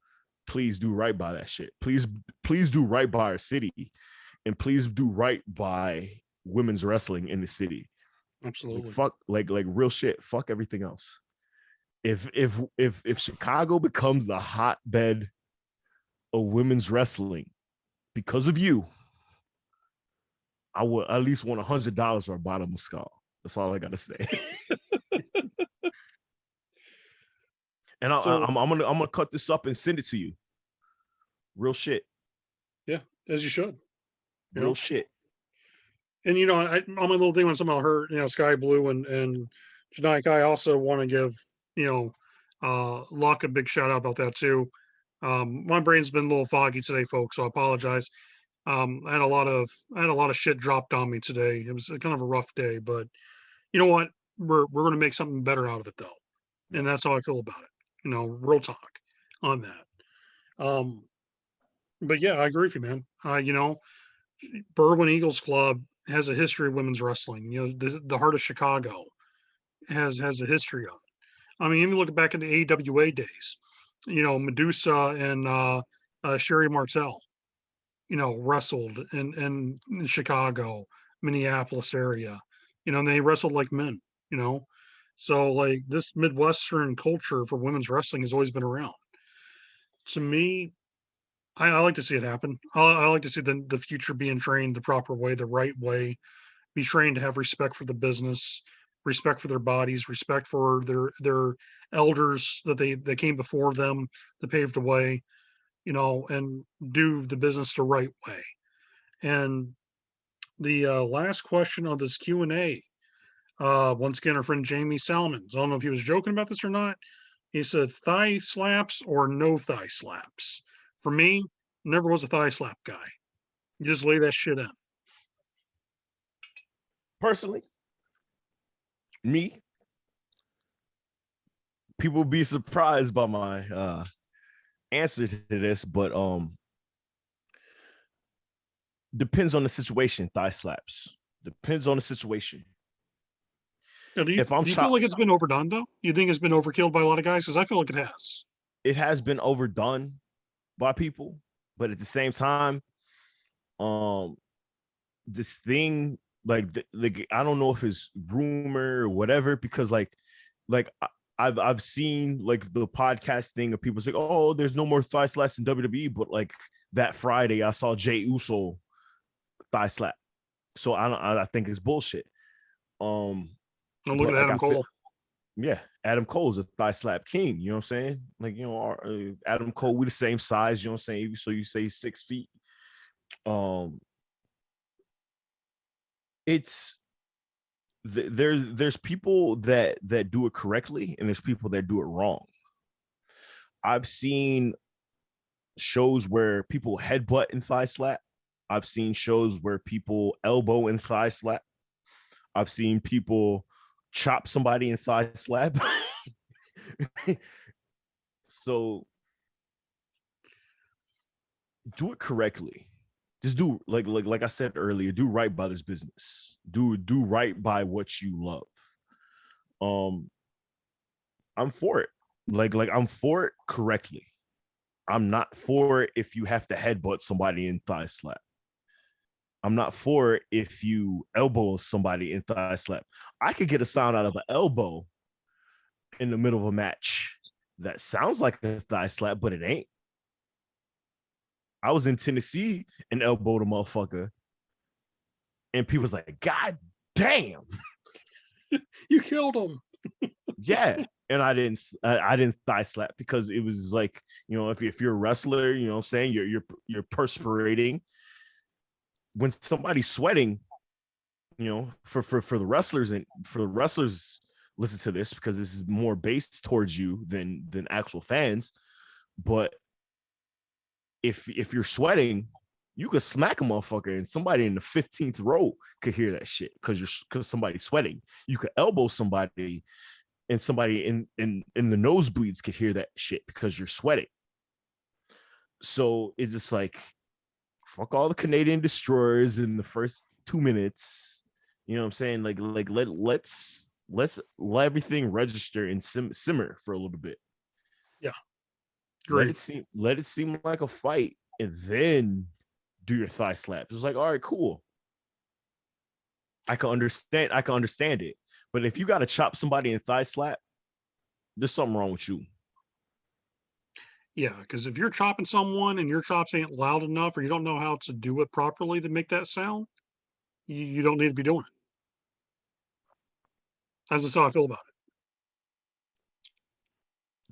please do right by that shit. Please do right by our city. And please do right by women's wrestling in the city. Absolutely. Like real shit. Fuck everything else. If Chicago becomes the hotbed of women's wrestling because of you, I would at least want $100 or a bottom of skull. That's all I gotta say. And I'm gonna cut this up and send it to you. Real shit. Yeah, as you should. Real shit. And on my little thing when somehow heard, Sky Blue and Janike, I also want to give, Luck a big shout out about that too. My brain's been a little foggy today, folks, so I apologize. I had a lot of shit dropped on me today. It was kind of a rough day, but you know what? We're going to make something better out of it though. And that's how I feel about it. Real talk on that. But yeah, I agree with you, man. Berwyn Eagles Club has a history of women's wrestling. The Heart of Chicago has a history of it. I mean, even look back in the AWA days, Medusa and Sherry Martel, wrestled in Chicago, Minneapolis area, and they wrestled like men, So like this Midwestern culture for women's wrestling has always been around. To me, I like to see it happen. I like to see the future being trained the proper way, the right way, be trained to have respect for the business, respect for their bodies, respect for their elders that came before them, that paved the way, and do the business the right way. And the last question of this Q&A, once again, our friend Jamie Salmons. I don't know if he was joking about this or not. He said thigh slaps or no thigh slaps. For me, never was a thigh slap guy. You just lay that shit in. Personally, me, people be surprised by my answer to this, but depends on the situation. Thigh slaps depends on the situation. Now, do you feel like it's been overdone though? You think it's been overkilled by a lot of guys? Because I feel like it has. It has been overdone by people, but at the same time, this thing like I don't know if it's rumor or whatever, because like I've seen like the podcast thing of people say, oh, there's no more thigh slaps in WWE, but like that Friday I saw Jey Uso thigh slap, so I think it's bullshit. Look at Adam Cole. Adam Cole's a thigh slap king. You know what I'm saying? Like, Adam Cole, we the same size. You know what I'm saying? So you say 6 feet. It's there's people that do it correctly, and there's people that do it wrong. I've seen shows where people headbutt and thigh slap. I've seen shows where people elbow and thigh slap. I've seen people chop somebody and thigh slap. So do it correctly. Just do like I said earlier, do right by this business. Do right by what you love. I'm for it. Like I'm for it correctly. I'm not for it if you have to headbutt somebody in thigh slap. I'm not for it if you elbow somebody in thigh slap. I could get a sound out of an elbow in the middle of a match that sounds like a thigh slap, but it ain't. I was in Tennessee and elbowed a motherfucker, and people's like, God damn. You killed him. Yeah. And I didn't thigh slap because it was like, if you're a wrestler, you know what I'm saying, you're perspirating. When somebody's sweating, for the wrestlers, and for the wrestlers listen to this because this is more based towards you than actual fans. But if you're sweating, you could smack a motherfucker and somebody in the 15th row could hear that shit because somebody's sweating. You could elbow somebody and somebody in the nosebleeds could hear that shit because you're sweating. So it's just like, fuck all the Canadian destroyers in the first 2 minutes. You know what I'm saying? Like let's let everything register and simmer for a little bit. Yeah. Great. Let it seem like a fight, and then do your thigh slaps. It's like, all right, cool. I can understand it. But if you got to chop somebody in thigh slap, there's something wrong with you. Yeah, because if you're chopping someone and your chops ain't loud enough, or you don't know how to do it properly to make that sound, you don't need to be doing it. That's how I feel about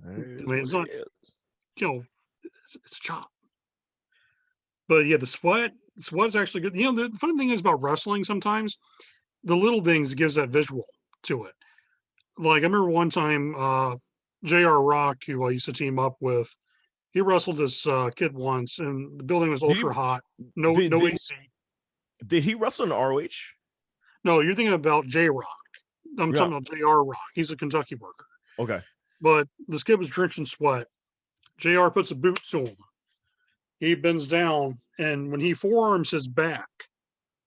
it. I mean, it's not, it's a chop. But yeah, the sweat is actually good. The funny thing is about wrestling, sometimes the little things gives that visual to it. Like I remember one time, J.R. Rock, who I used to team up with, he wrestled this kid once, and the building was ultra hot. No AC. Did he wrestle in ROH? No, you're thinking about J Rock. I'm talking about J.R. Rock. He's a Kentucky worker. Okay. But this kid was drenching sweat. JR puts a boot to him. He bends down, and when he forearms his back,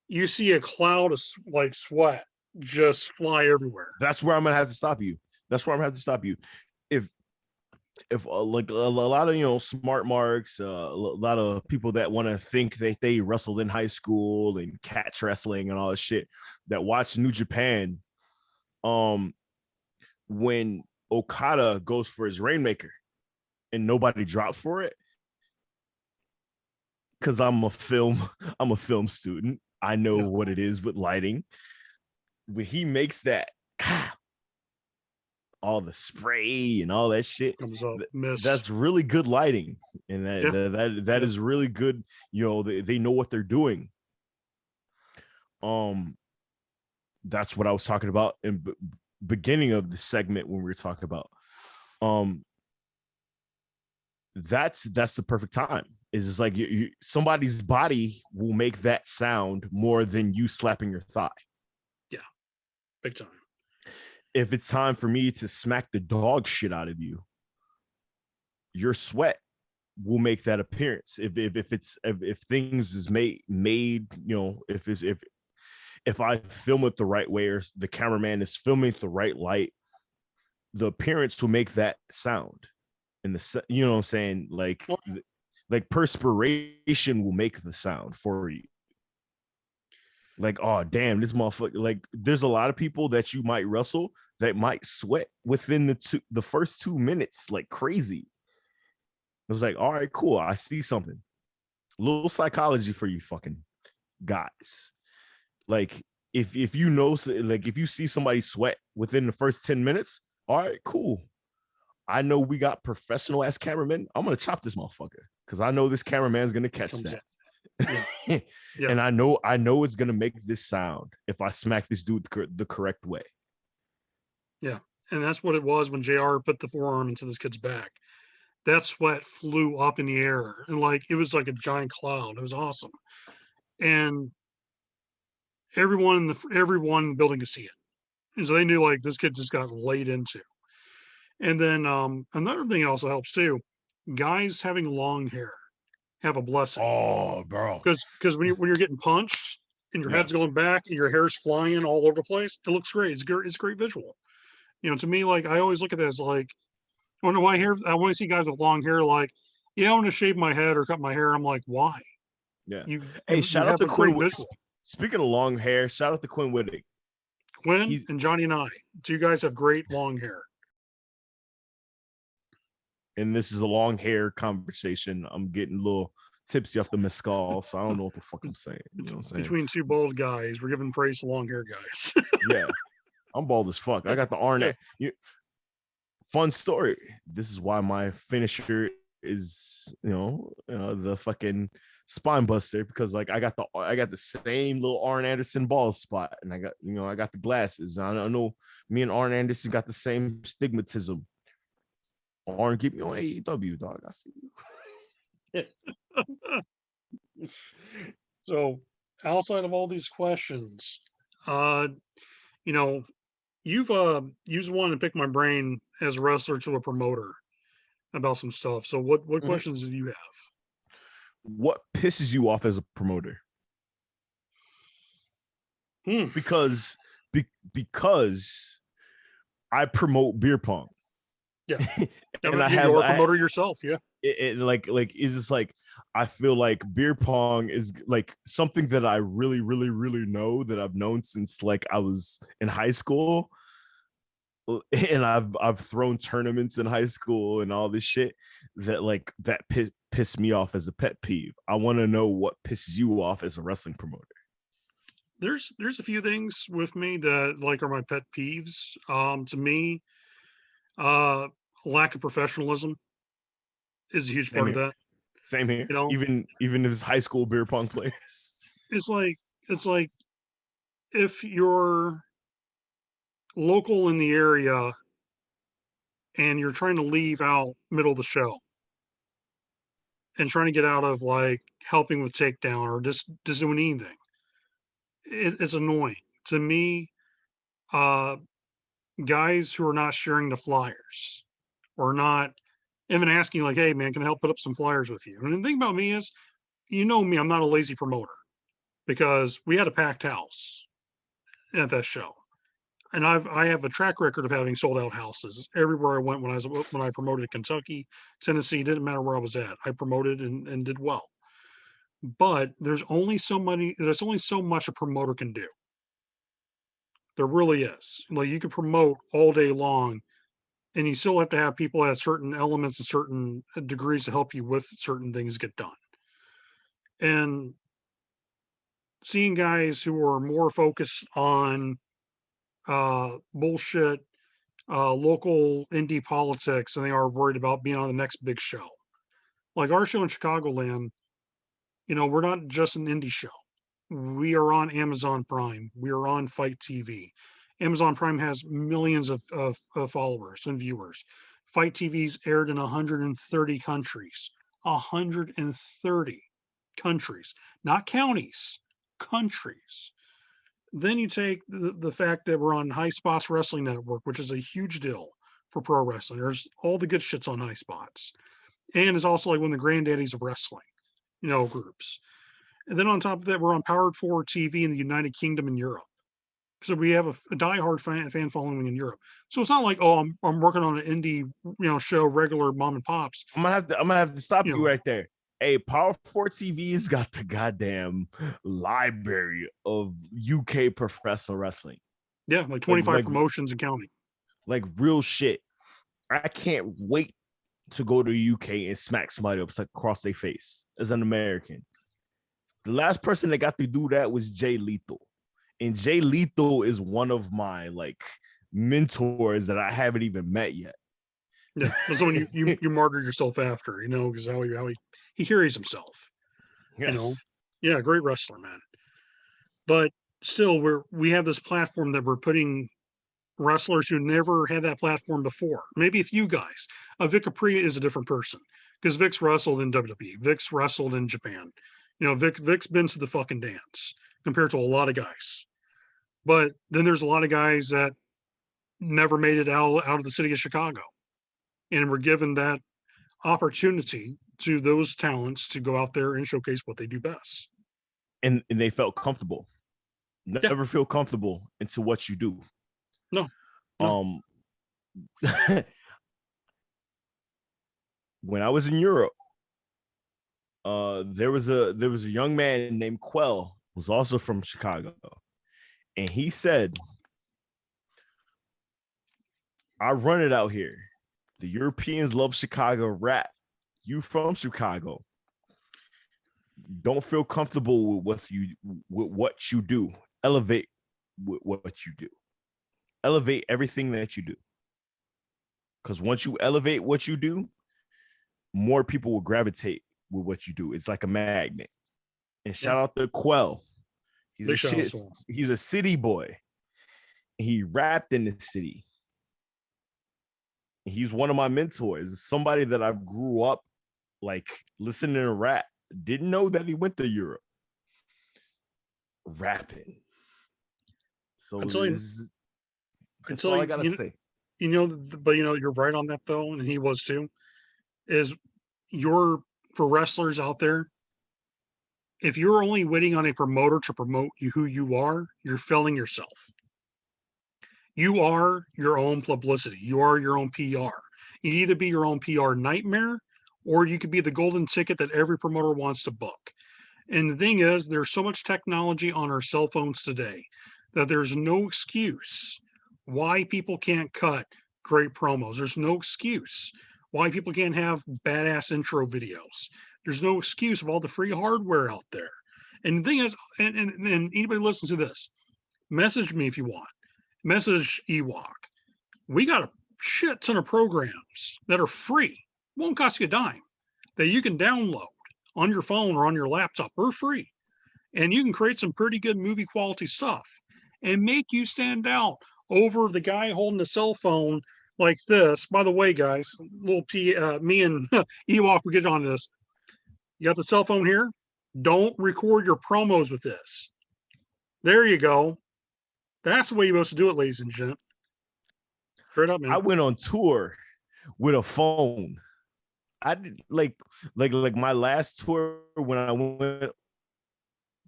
you see a cloud of like sweat just fly everywhere. That's where I'm gonna have to stop you. If like a lot of smart marks, a lot of people that want to think they wrestled in high school and catch wrestling and all this shit that watch New Japan, when Okada goes for his Rainmaker and nobody drops for it, because I'm a film student. I know what it is with lighting. When he makes that, all the spray and all that shit comes up, mist. That's really good lighting, and that is really good. They know what they're doing. That's what I was talking about in beginning of the segment when we were talking about. That's the perfect time. Is like somebody's body will make that sound more than you slapping your thigh. Yeah, big time. If it's time for me to smack the dog shit out of you, your sweat will make that appearance. If things is made, if I film it the right way, or the cameraman is filming it the right light, the appearance will make that sound. And what I'm saying, like perspiration will make the sound for you. Like, oh damn, this motherfucker. Like, there's a lot of people that you might wrestle that might sweat within the first 2 minutes, like crazy. It was like, all right, cool. I see something. A little psychology for you fucking guys. Like, if you know, like, if you see somebody sweat within the first 10 minutes, all right, cool. I know we got professional ass cameramen. I'm gonna chop this motherfucker because I know this cameraman's gonna catch that. Yeah. And I know it's gonna make this sound if I smack this dude the correct way. Yeah, and that's what it was when JR put the forearm into this kid's back. That sweat flew up in the air, and like it was like a giant cloud. It was awesome, and everyone in the building could see it, and so they knew like this kid just got laid into. And then another thing also helps too, guys having long hair have a blessing. Oh, bro. Because when you're getting punched and your head's going back and your hair's flying all over the place, it looks great. It's great visual. To me, like I always look at this like, I wonder why I want to see guys with long hair. Like, I want to shave my head or cut my hair. I'm like, why? Yeah. Shout out to Quinn. Speaking of long hair, shout out to Quinn Whittick. Quinn and Johnny and I. You guys have great long hair. And this is a long hair conversation. I'm getting a little tipsy off the mezcal, so I don't know what the fuck I'm saying. You know what I'm saying? Between two bald guys, we're giving praise to long hair guys. Yeah, I'm bald as fuck. I got the Arnett. Fun story. This is why my finisher is, the fucking spine buster, because like I got the same little Arn Anderson bald spot, and I got the glasses. I know me and Arn Anderson got the same stigmatism. Arn, keep me on AEW, dog. I see you. So, outside of all these questions, you've wanted to pick my brain as a wrestler to a promoter about some stuff. So, what questions do you have? What pisses you off as a promoter? Because I promote beer pong. Yeah, and you're a promoter yourself. Yeah, like is this like I feel like beer pong is like something that I really, really, really know, that I've known since like I was in high school. And I've thrown tournaments in high school and all this shit, that like that pissed me off as a pet peeve. I want to know what pisses you off as a wrestling promoter. There's a few things with me that like are my pet peeves. To me, lack of professionalism is a huge Same part of here. that. Same here. You know, Even if it's high school beer pong players. it's like if you're local in the area and you're trying to leave out middle of the show and trying to get out of like helping with takedown or just doing anything, it's annoying to me. Uh, Guys who are not sharing the flyers or not even asking like, hey man, can I help put up some flyers with you? And the thing about me is, you know me, I'm not a lazy promoter because we had a packed house at that show. And I have a track record of having sold out houses everywhere I went when I promoted Kentucky, Tennessee, didn't matter where I was at. I promoted and did well. But there's only so much a promoter can do. There really is. Like you can promote all day long and you still have to have people at certain elements and certain degrees to help you with certain things get done. And seeing guys who are more focused on bullshit, local indie politics than they are worried about being on the next big show. Like our show in Chicagoland, we're not just an indie show. We are on Amazon Prime. We are on Fight TV. Amazon Prime has millions of followers and viewers. Fight TV's aired in 130 countries. 130 countries, not counties, countries. Then you take the fact that we're on High Spots Wrestling Network, which is a huge deal for pro wrestling. There's all the good shits on High Spots. And it's also like one of the granddaddies of wrestling, groups. And then on top of that, we're on Powered 4 TV in the United Kingdom and Europe. So we have a diehard fan following in Europe. So it's not like, oh, I'm working on an indie, show, regular mom and pops. I'm gonna have to stop you right there. Hey, Power 4 TV's got the goddamn library of UK professional wrestling. Yeah, like 25 promotions and counting. Like real shit. I can't wait to go to the UK and smack somebody up across their face as an American. The last person that got to do that was Jay Lethal. And Jay Lethal is one of my like mentors that I haven't even met yet. Yeah, that's when you martyred yourself after, because how he carries himself. Yes. Yeah, great wrestler, man. But still, we have this platform that we're putting wrestlers who never had that platform before. Maybe a few guys. Vic Capri is a different person because Vic's wrestled in WWE. Vic's wrestled in Japan. Vic's been to the fucking dance compared to a lot of guys. But then there's a lot of guys that never made it out of the city of Chicago. And we're given that opportunity to those talents to go out there and showcase what they do best. And they felt comfortable. Never feel comfortable into what you do. No. When I was in Europe, there was a young man named Quell, who's also from Chicago, and he said, "I run it out here. The Europeans love Chicago rap. You from Chicago. Don't feel comfortable with what you do. Elevate with what you do. Elevate everything that you do. Because once you elevate what you do, more people will gravitate with what you do. It's like a magnet." And shout out to Quell. He's a city boy. He rapped in the city. He's one of my mentors, somebody that I grew up like listening to rap. Didn't know that he went to Europe rapping. So that's all I gotta say. But you're right on that though, and he was too. Is for wrestlers out there, if you're only waiting on a promoter to promote you who you are, you're failing yourself. You are your own publicity. You are your own PR. You either be your own PR nightmare or you could be the golden ticket that every promoter wants to book. And the thing is, there's so much technology on our cell phones today that there's no excuse why people can't cut great promos. There's no excuse why people can't have badass intro videos. There's no excuse of all the free hardware out there. And the thing is, and anybody listens to this, message me if you want. Message Ewokk. We got a shit ton of programs that are free, won't cost you a dime, that you can download on your phone or on your laptop for free. And you can create some pretty good movie quality stuff and make you stand out over the guy holding a cell phone like this. By the way, guys, me and Ewokk will get on this. You got the cell phone here. Don't record your promos with this. There you go. That's the way you're supposed to do it, ladies and gents. Straight up, man. I went on tour with a phone. I did like my last tour when I went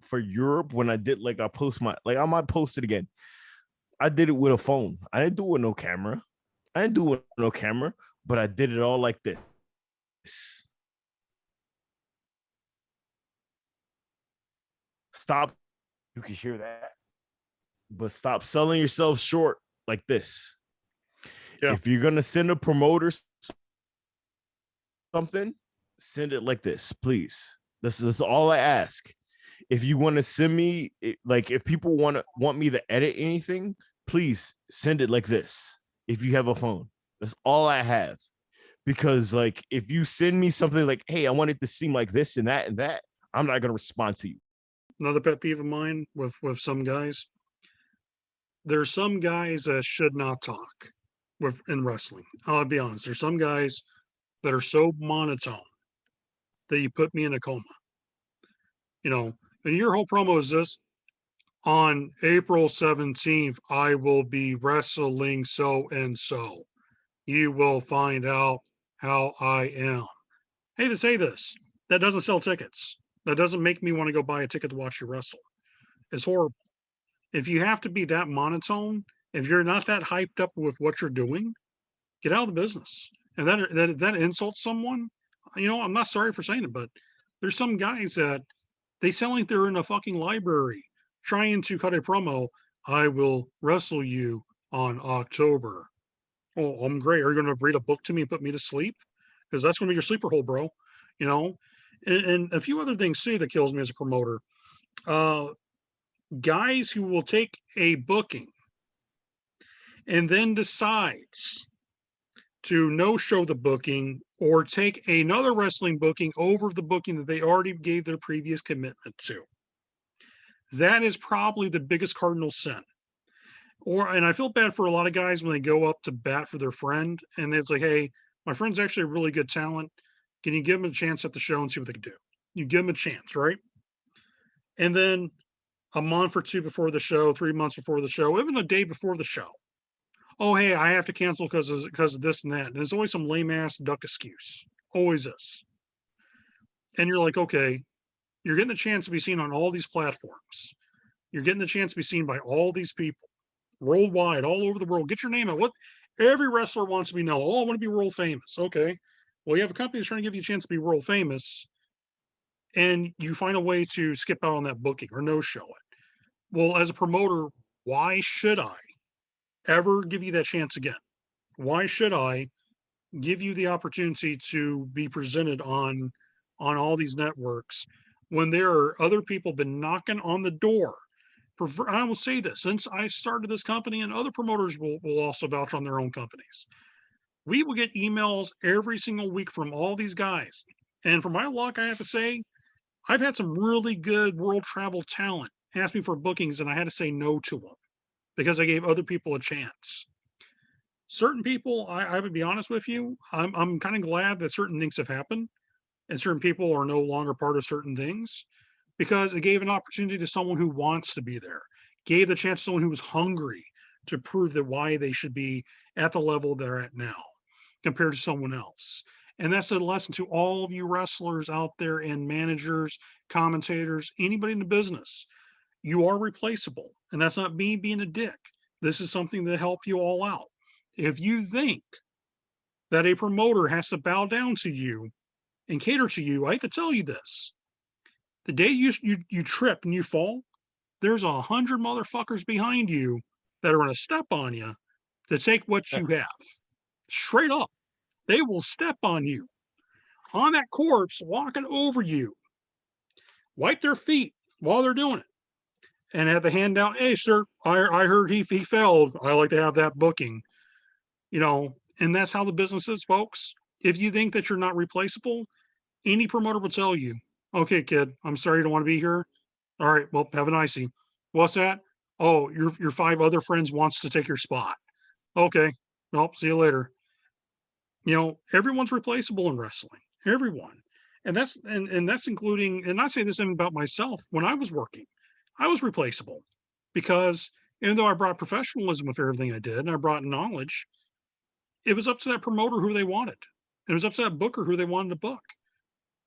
for Europe. When I did I might post it again. I did it with a phone. I didn't do it with no camera. But I did it all like this. Stop. You can hear that. But stop selling yourself short like this. Yeah. If you're going to send a promoter something, send it like this, please. This is all I ask. If you want to send me, if people want me to edit anything, please send it like this. If you have a phone, that's all I have. Because if you send me something like, hey, I want it to seem like this and that, I'm not going to respond to you. Another pet peeve of mine with some guys. There's some guys that should not talk in wrestling. I'll be honest. There's some guys that are so monotone that you put me in a coma. And your whole promo is this: on April 17th, I will be wrestling so and so. You will find out how I am. Hey, to say this, that doesn't sell tickets. That doesn't make me want to go buy a ticket to watch you wrestle. It's horrible. If you have to be that monotone, if you're not that hyped up with what you're doing, get out of the business. And that insults someone. I'm not sorry for saying it, but there's some guys that they sound like they're in a fucking library trying to cut a promo. I will wrestle you on October. Oh, I'm great. Are you going to read a book to me and put me to sleep? Because that's going to be your sleeper hole, bro. And a few other things too that kills me as a promoter. Guys who will take a booking and then decides to no-show the booking or take another wrestling booking over the booking that they already gave their previous commitment to. That is probably the biggest cardinal sin. And I feel bad for a lot of guys when they go up to bat for their friend and it's like, hey, my friend's actually a really good talent. Can you give him a chance at the show and see what they can do? You give him a chance, right? And then a month or two before the show, 3 months before the show, even a day before the show, oh, hey, I have to cancel because of this and that. And there's always some lame-ass duck excuse. Always is. And you're like, okay, you're getting the chance to be seen on all these platforms. You're getting the chance to be seen by all these people worldwide, all over the world. Get your name out. What every wrestler wants to be known. Oh, I want to be world famous. Okay. Well, you have a company that's trying to give you a chance to be world famous, and you find a way to skip out on that booking or no-show it. Well, as a promoter, why should I ever give you that chance again? Why should I give you the opportunity to be presented on all these networks when there are other people been knocking on the door? I will say this, since I started this company, and other promoters will also vouch on their own companies, we will get emails every single week from all these guys. And for my luck, I have to say, I've had some really good world travel talent ask me for bookings, and I had to say no to them because I gave other people a chance. Certain people, I would be honest with you, I'm kind of glad that certain things have happened and certain people are no longer part of certain things, because it gave an opportunity to someone who wants to be there, gave the chance to someone who was hungry to prove that why they should be at the level they're at now compared to someone else. And that's a lesson to all of you wrestlers out there and managers, commentators, anybody in the business. You are replaceable. And that's not me being a dick. This is something to help you all out. If you think that a promoter has to bow down to you and cater to you, I have to tell you this. The day you trip and you fall, there's 100 motherfuckers behind you that are going to step on you to take what you have. Straight up. They will step on you, on that corpse, walking over you, wipe their feet while they're doing it, and have the hand out, hey, sir, I heard he failed. I like to have that booking. And that's how the business is, folks. If you think that you're not replaceable, any promoter will tell you, okay, kid, I'm sorry you don't want to be here. All right, well, have a nicey. What's that? Oh, your 5 other friends wants to take your spot. Okay, well, see you later. Everyone's replaceable in wrestling. Everyone. And that's including, and I say this even about myself. When I was working, I was replaceable because even though I brought professionalism with everything I did and I brought knowledge, it was up to that promoter who they wanted. It was up to that booker who they wanted to book.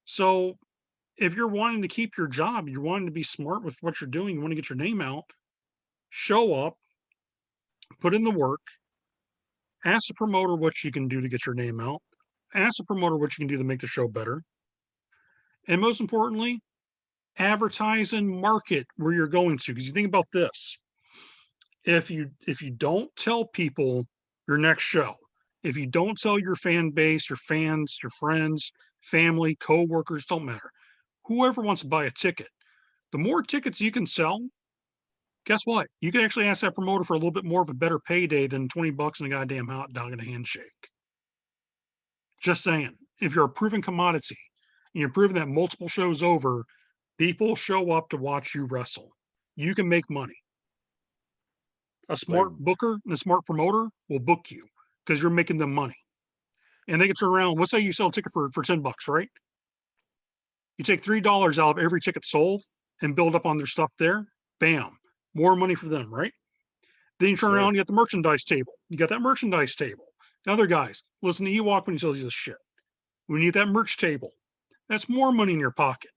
So if you're wanting to keep your job, you're wanting to be smart with what you're doing, you want to get your name out, show up, put in the work, ask the promoter what you can do to get your name out, ask the promoter what you can do to make the show better. And most importantly, advertise and market where you're going to. Because you think about this. If you don't tell people your next show, if you don't tell your fan base, your fans, your friends, family, co-workers, don't matter, whoever wants to buy a ticket, the more tickets you can sell, guess what? You can actually ask that promoter for a little bit more of a better payday than $20 and a goddamn hot dog and a handshake. Just saying. If you're a proven commodity and you're proving that multiple shows over, people show up to watch you wrestle. You can make money. A smart booker and a smart promoter will book you because you're making them money. And they can turn around. Let's say you sell a ticket for $10, right? You take $3 out of every ticket sold and build up on their stuff there. Bam. More money for them, right? Then you turn around and you got the merchandise table. You got that merchandise table. The other guys, listen to Ewokk when he sells you this shit. We need that merch table. That's more money in your pocket.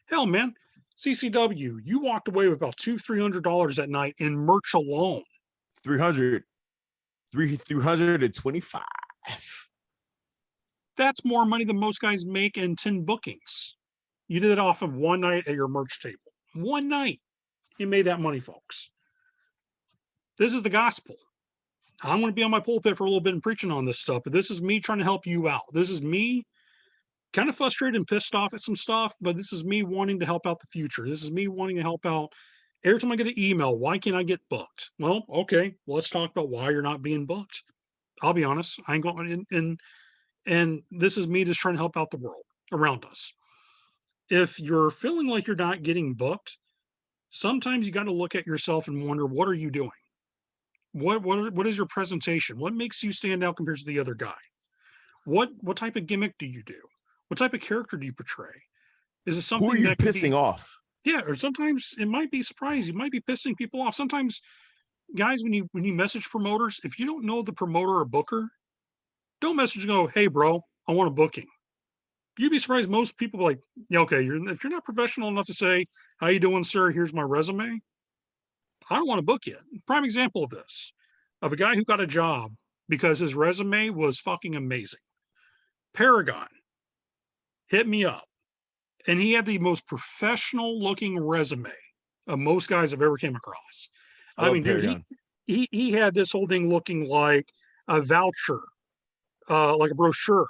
Hell, man, CCW, you walked away with about $200-300 that night in merch alone. 325. That's more money than most guys make in 10 bookings. You did it off of one night at your merch table. One night. You made that money, folks. This is the gospel. I'm going to be on my pulpit for a little bit and preaching on this stuff, but this is me trying to help you out. This is me kind of frustrated and pissed off at some stuff, but this is me wanting to help out the future. This is me wanting to help out. Every time I get an email, why can't I get booked? Well, okay, let's talk about why you're not being booked. I'll be honest. I ain't going and this is me just trying to help out the world around us. If you're feeling like you're not getting booked, sometimes you got to look at yourself and wonder, what are you doing? What is your presentation? What makes you stand out compared to the other guy? What type of gimmick do you do? What type of character do you portray? Is it something who are you that pissing off? Yeah, or sometimes it might be surprise. You might be pissing people off. Sometimes, guys, when you message promoters, if you don't know the promoter or booker, don't message and go, "Hey, bro, I want a booking." You'd be surprised. Most people are like, "Yeah, okay." If you're not professional enough to say, "How you doing, sir? Here's my resume," I don't want to book you. Prime example of this, of a guy who got a job because his resume was fucking amazing. Paragon hit me up, and he had the most professional looking resume of most guys I've ever came across. I mean, dude, he had this whole thing looking like a voucher, like a brochure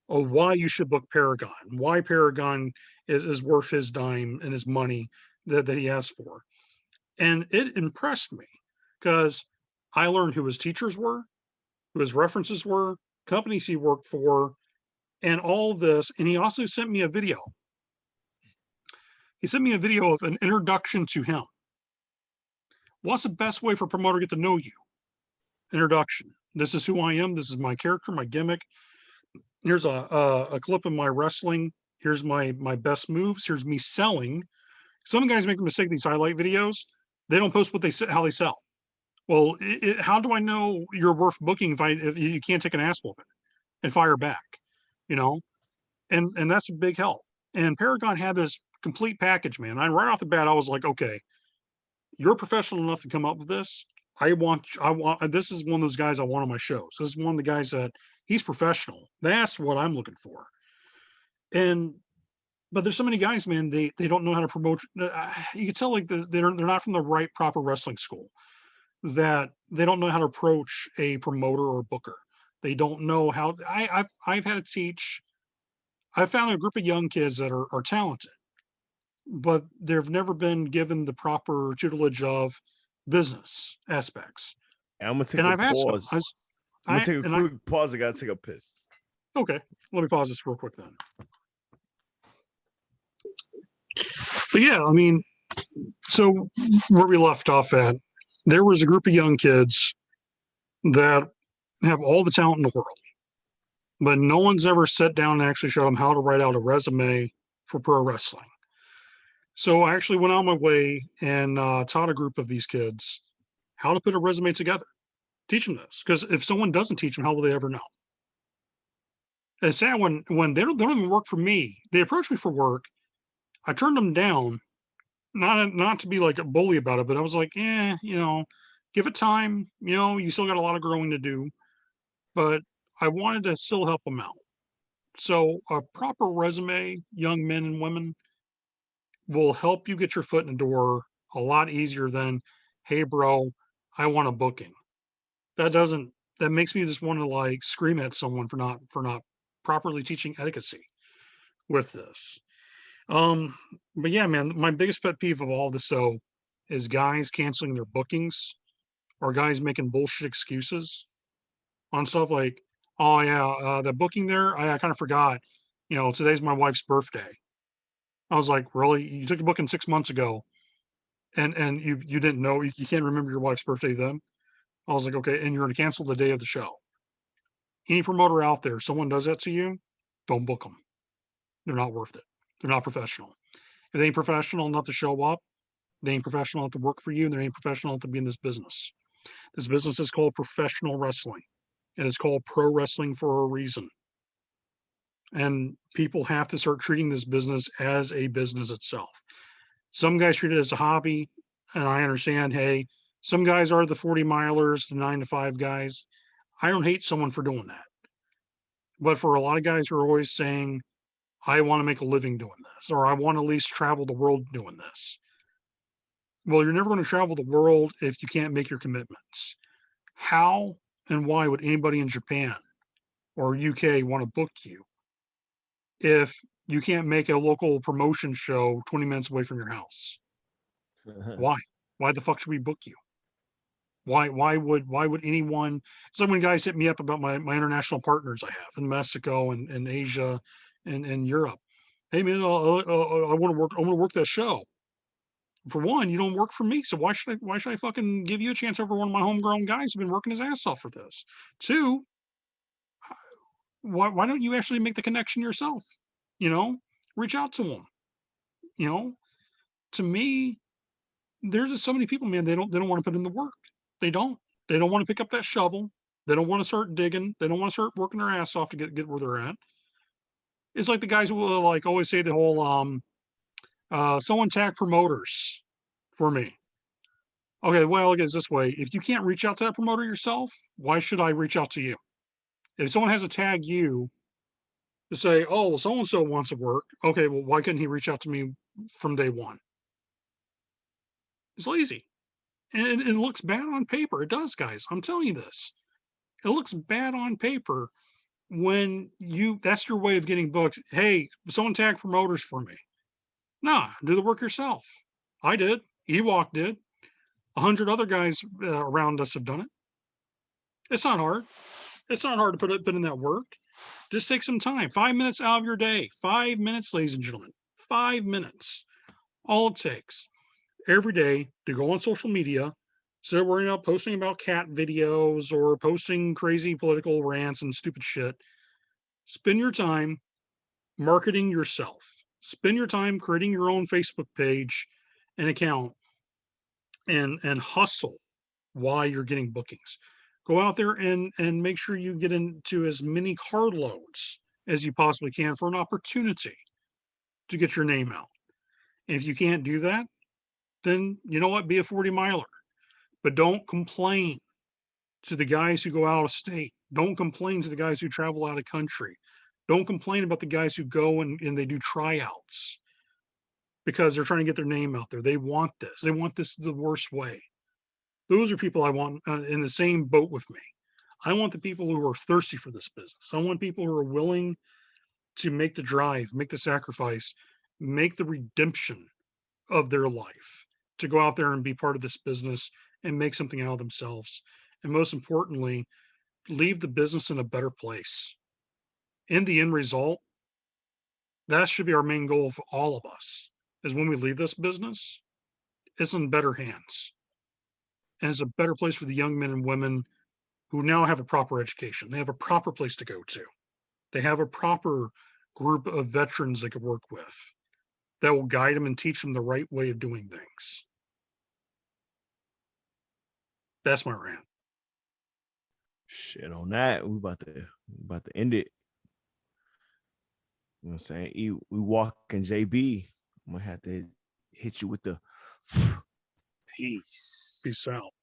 of why you should book Paragon, why Paragon is worth his dime and his money that he asked for. And it impressed me because I learned who his teachers were, who his references were, companies he worked for, and all this. And he also sent me a video. He sent me a video of an introduction to him. What's the best way for a promoter to get to know you? Introduction. This is who I am. This is my character, my gimmick. Here's a clip of my wrestling. Here's my best moves. Here's me selling. Some guys make the mistake, these highlight videos, they don't post what how they sell. Well, how do I know you're worth booking if you can't take an ass whooping and fire back, And that's a big help. And Paragon had this complete package, man. Right off the bat, I was like, okay, you're professional enough to come up with this. I want. This is one of those guys I want on my shows. This is one of the guys that he's professional. That's what I'm looking for. And but there's so many guys, man, they don't know how to promote. You can tell like they're not from the right proper wrestling school, that they don't know how to approach a promoter or booker. They don't know how. I've had to teach. I found a group of young kids that are talented, but they've never been given the proper tutelage of business aspects. And I'm gonna take And a I've asked them. pause. I'm gonna take a quick pause. I gotta take a piss. Okay, let me pause this real quick then. But yeah, I mean, so where we left off at, there was a group of young kids that have all the talent in the world, but no one's ever sat down and actually showed them how to write out a resume for pro wrestling. So I actually went on my way and taught a group of these kids how to put a resume together. Teach them this, because if someone doesn't teach them, how will they ever know? And it's sad when they don't even work for me. They approach me for work. I turned them down, not to be like a bully about it, but I was like, give it time. You still got a lot of growing to do, but I wanted to still help them out. So a proper resume, young men and women, will help you get your foot in the door a lot easier than, hey, bro, I want a booking. That makes me just want to like scream at someone for not properly teaching etiquette with this. But yeah, man, my biggest pet peeve of all this though is guys canceling their bookings or guys making bullshit excuses on stuff like, oh yeah, the booking there, I kind of forgot. Today's my wife's birthday. I was like, really? You took a booking 6 months ago, and you didn't know, you can't remember your wife's birthday then? I was like, okay, and you're going to cancel the day of the show. Any promoter out there, someone does that to you, don't book them. They're not worth it. They're not professional. If they ain't professional enough to show up, they ain't professional enough to work for you, and they ain't professional enough to be in this business. This business is called professional wrestling, and it's called pro wrestling for a reason. And people have to start treating this business as a business itself. Some guys treat it as a hobby, and I understand, hey, some guys are the 40 milers, the 9 to 5 guys. I don't hate someone for doing that. But for a lot of guys who are always saying, I want to make a living doing this, or I want to at least travel the world doing this. Well, you're never going to travel the world if you can't make your commitments. How and why would anybody in Japan or UK want to book you if you can't make a local promotion show 20 minutes away from your house? Why? Why the fuck should we book you? Why would anyone? It's like when guys hit me up about my international partners I have in Mexico and Asia and Europe. Hey man, I want to work that show. For one, you don't work for me, so why should I fucking give you a chance over one of my homegrown guys who've been working his ass off for this? Two, why don't you actually make the connection yourself? Reach out to them. To me, there's just so many people, man. They don't want to put in the work. They don't want to pick up that shovel. They don't want to start digging. They don't want to start working their ass off to get where they're at. It's like the guys who will like always say the whole someone tag promoters for me. Okay, well, it's this way. If you can't reach out to that promoter yourself, why should I reach out to you? If someone has to tag you to say, oh, so-and-so wants to work, okay, well, why couldn't he reach out to me from day one? It's lazy. And it looks bad on paper. It does, guys. I'm telling you this. It looks bad on paper when that's your way of getting booked. Hey, someone tag promoters for me. Nah, do the work yourself. I did. Ewokk did. 100 other guys around us have done it. It's not hard. It's not hard to put in that work. Just take some time. 5 minutes out of your day. 5 minutes, ladies and gentlemen. 5 minutes. All it takes every day to go on social media, instead of worrying about posting about cat videos or posting crazy political rants and stupid shit. Spend your time marketing yourself. Spend your time creating your own Facebook page and account and hustle while you're getting bookings. Go out there and make sure you get into as many card loads as you possibly can for an opportunity to get your name out. And if you can't do that, then you know what? Be a 40 miler. But don't complain to the guys who go out of state. Don't complain to the guys who travel out of country. Don't complain about the guys who go and they do tryouts because they're trying to get their name out there. They want this. They want this the worst way. Those are people I want in the same boat with me. I want the people who are thirsty for this business. I want people who are willing to make the drive, make the sacrifice, make the redemption of their life to go out there and be part of this business and make something out of themselves. And most importantly, leave the business in a better place. In the end result, that should be our main goal for all of us, is when we leave this business, it's in better hands. And it's a better place for the young men and women who now have a proper education. They have a proper place to go to. They have a proper group of veterans they could work with that will guide them and teach them the right way of doing things. That's my rant. Shit on that. We about to end it. You know what I'm saying? Ewokk and JB. I'm gonna have to hit you with the peace. Peace out.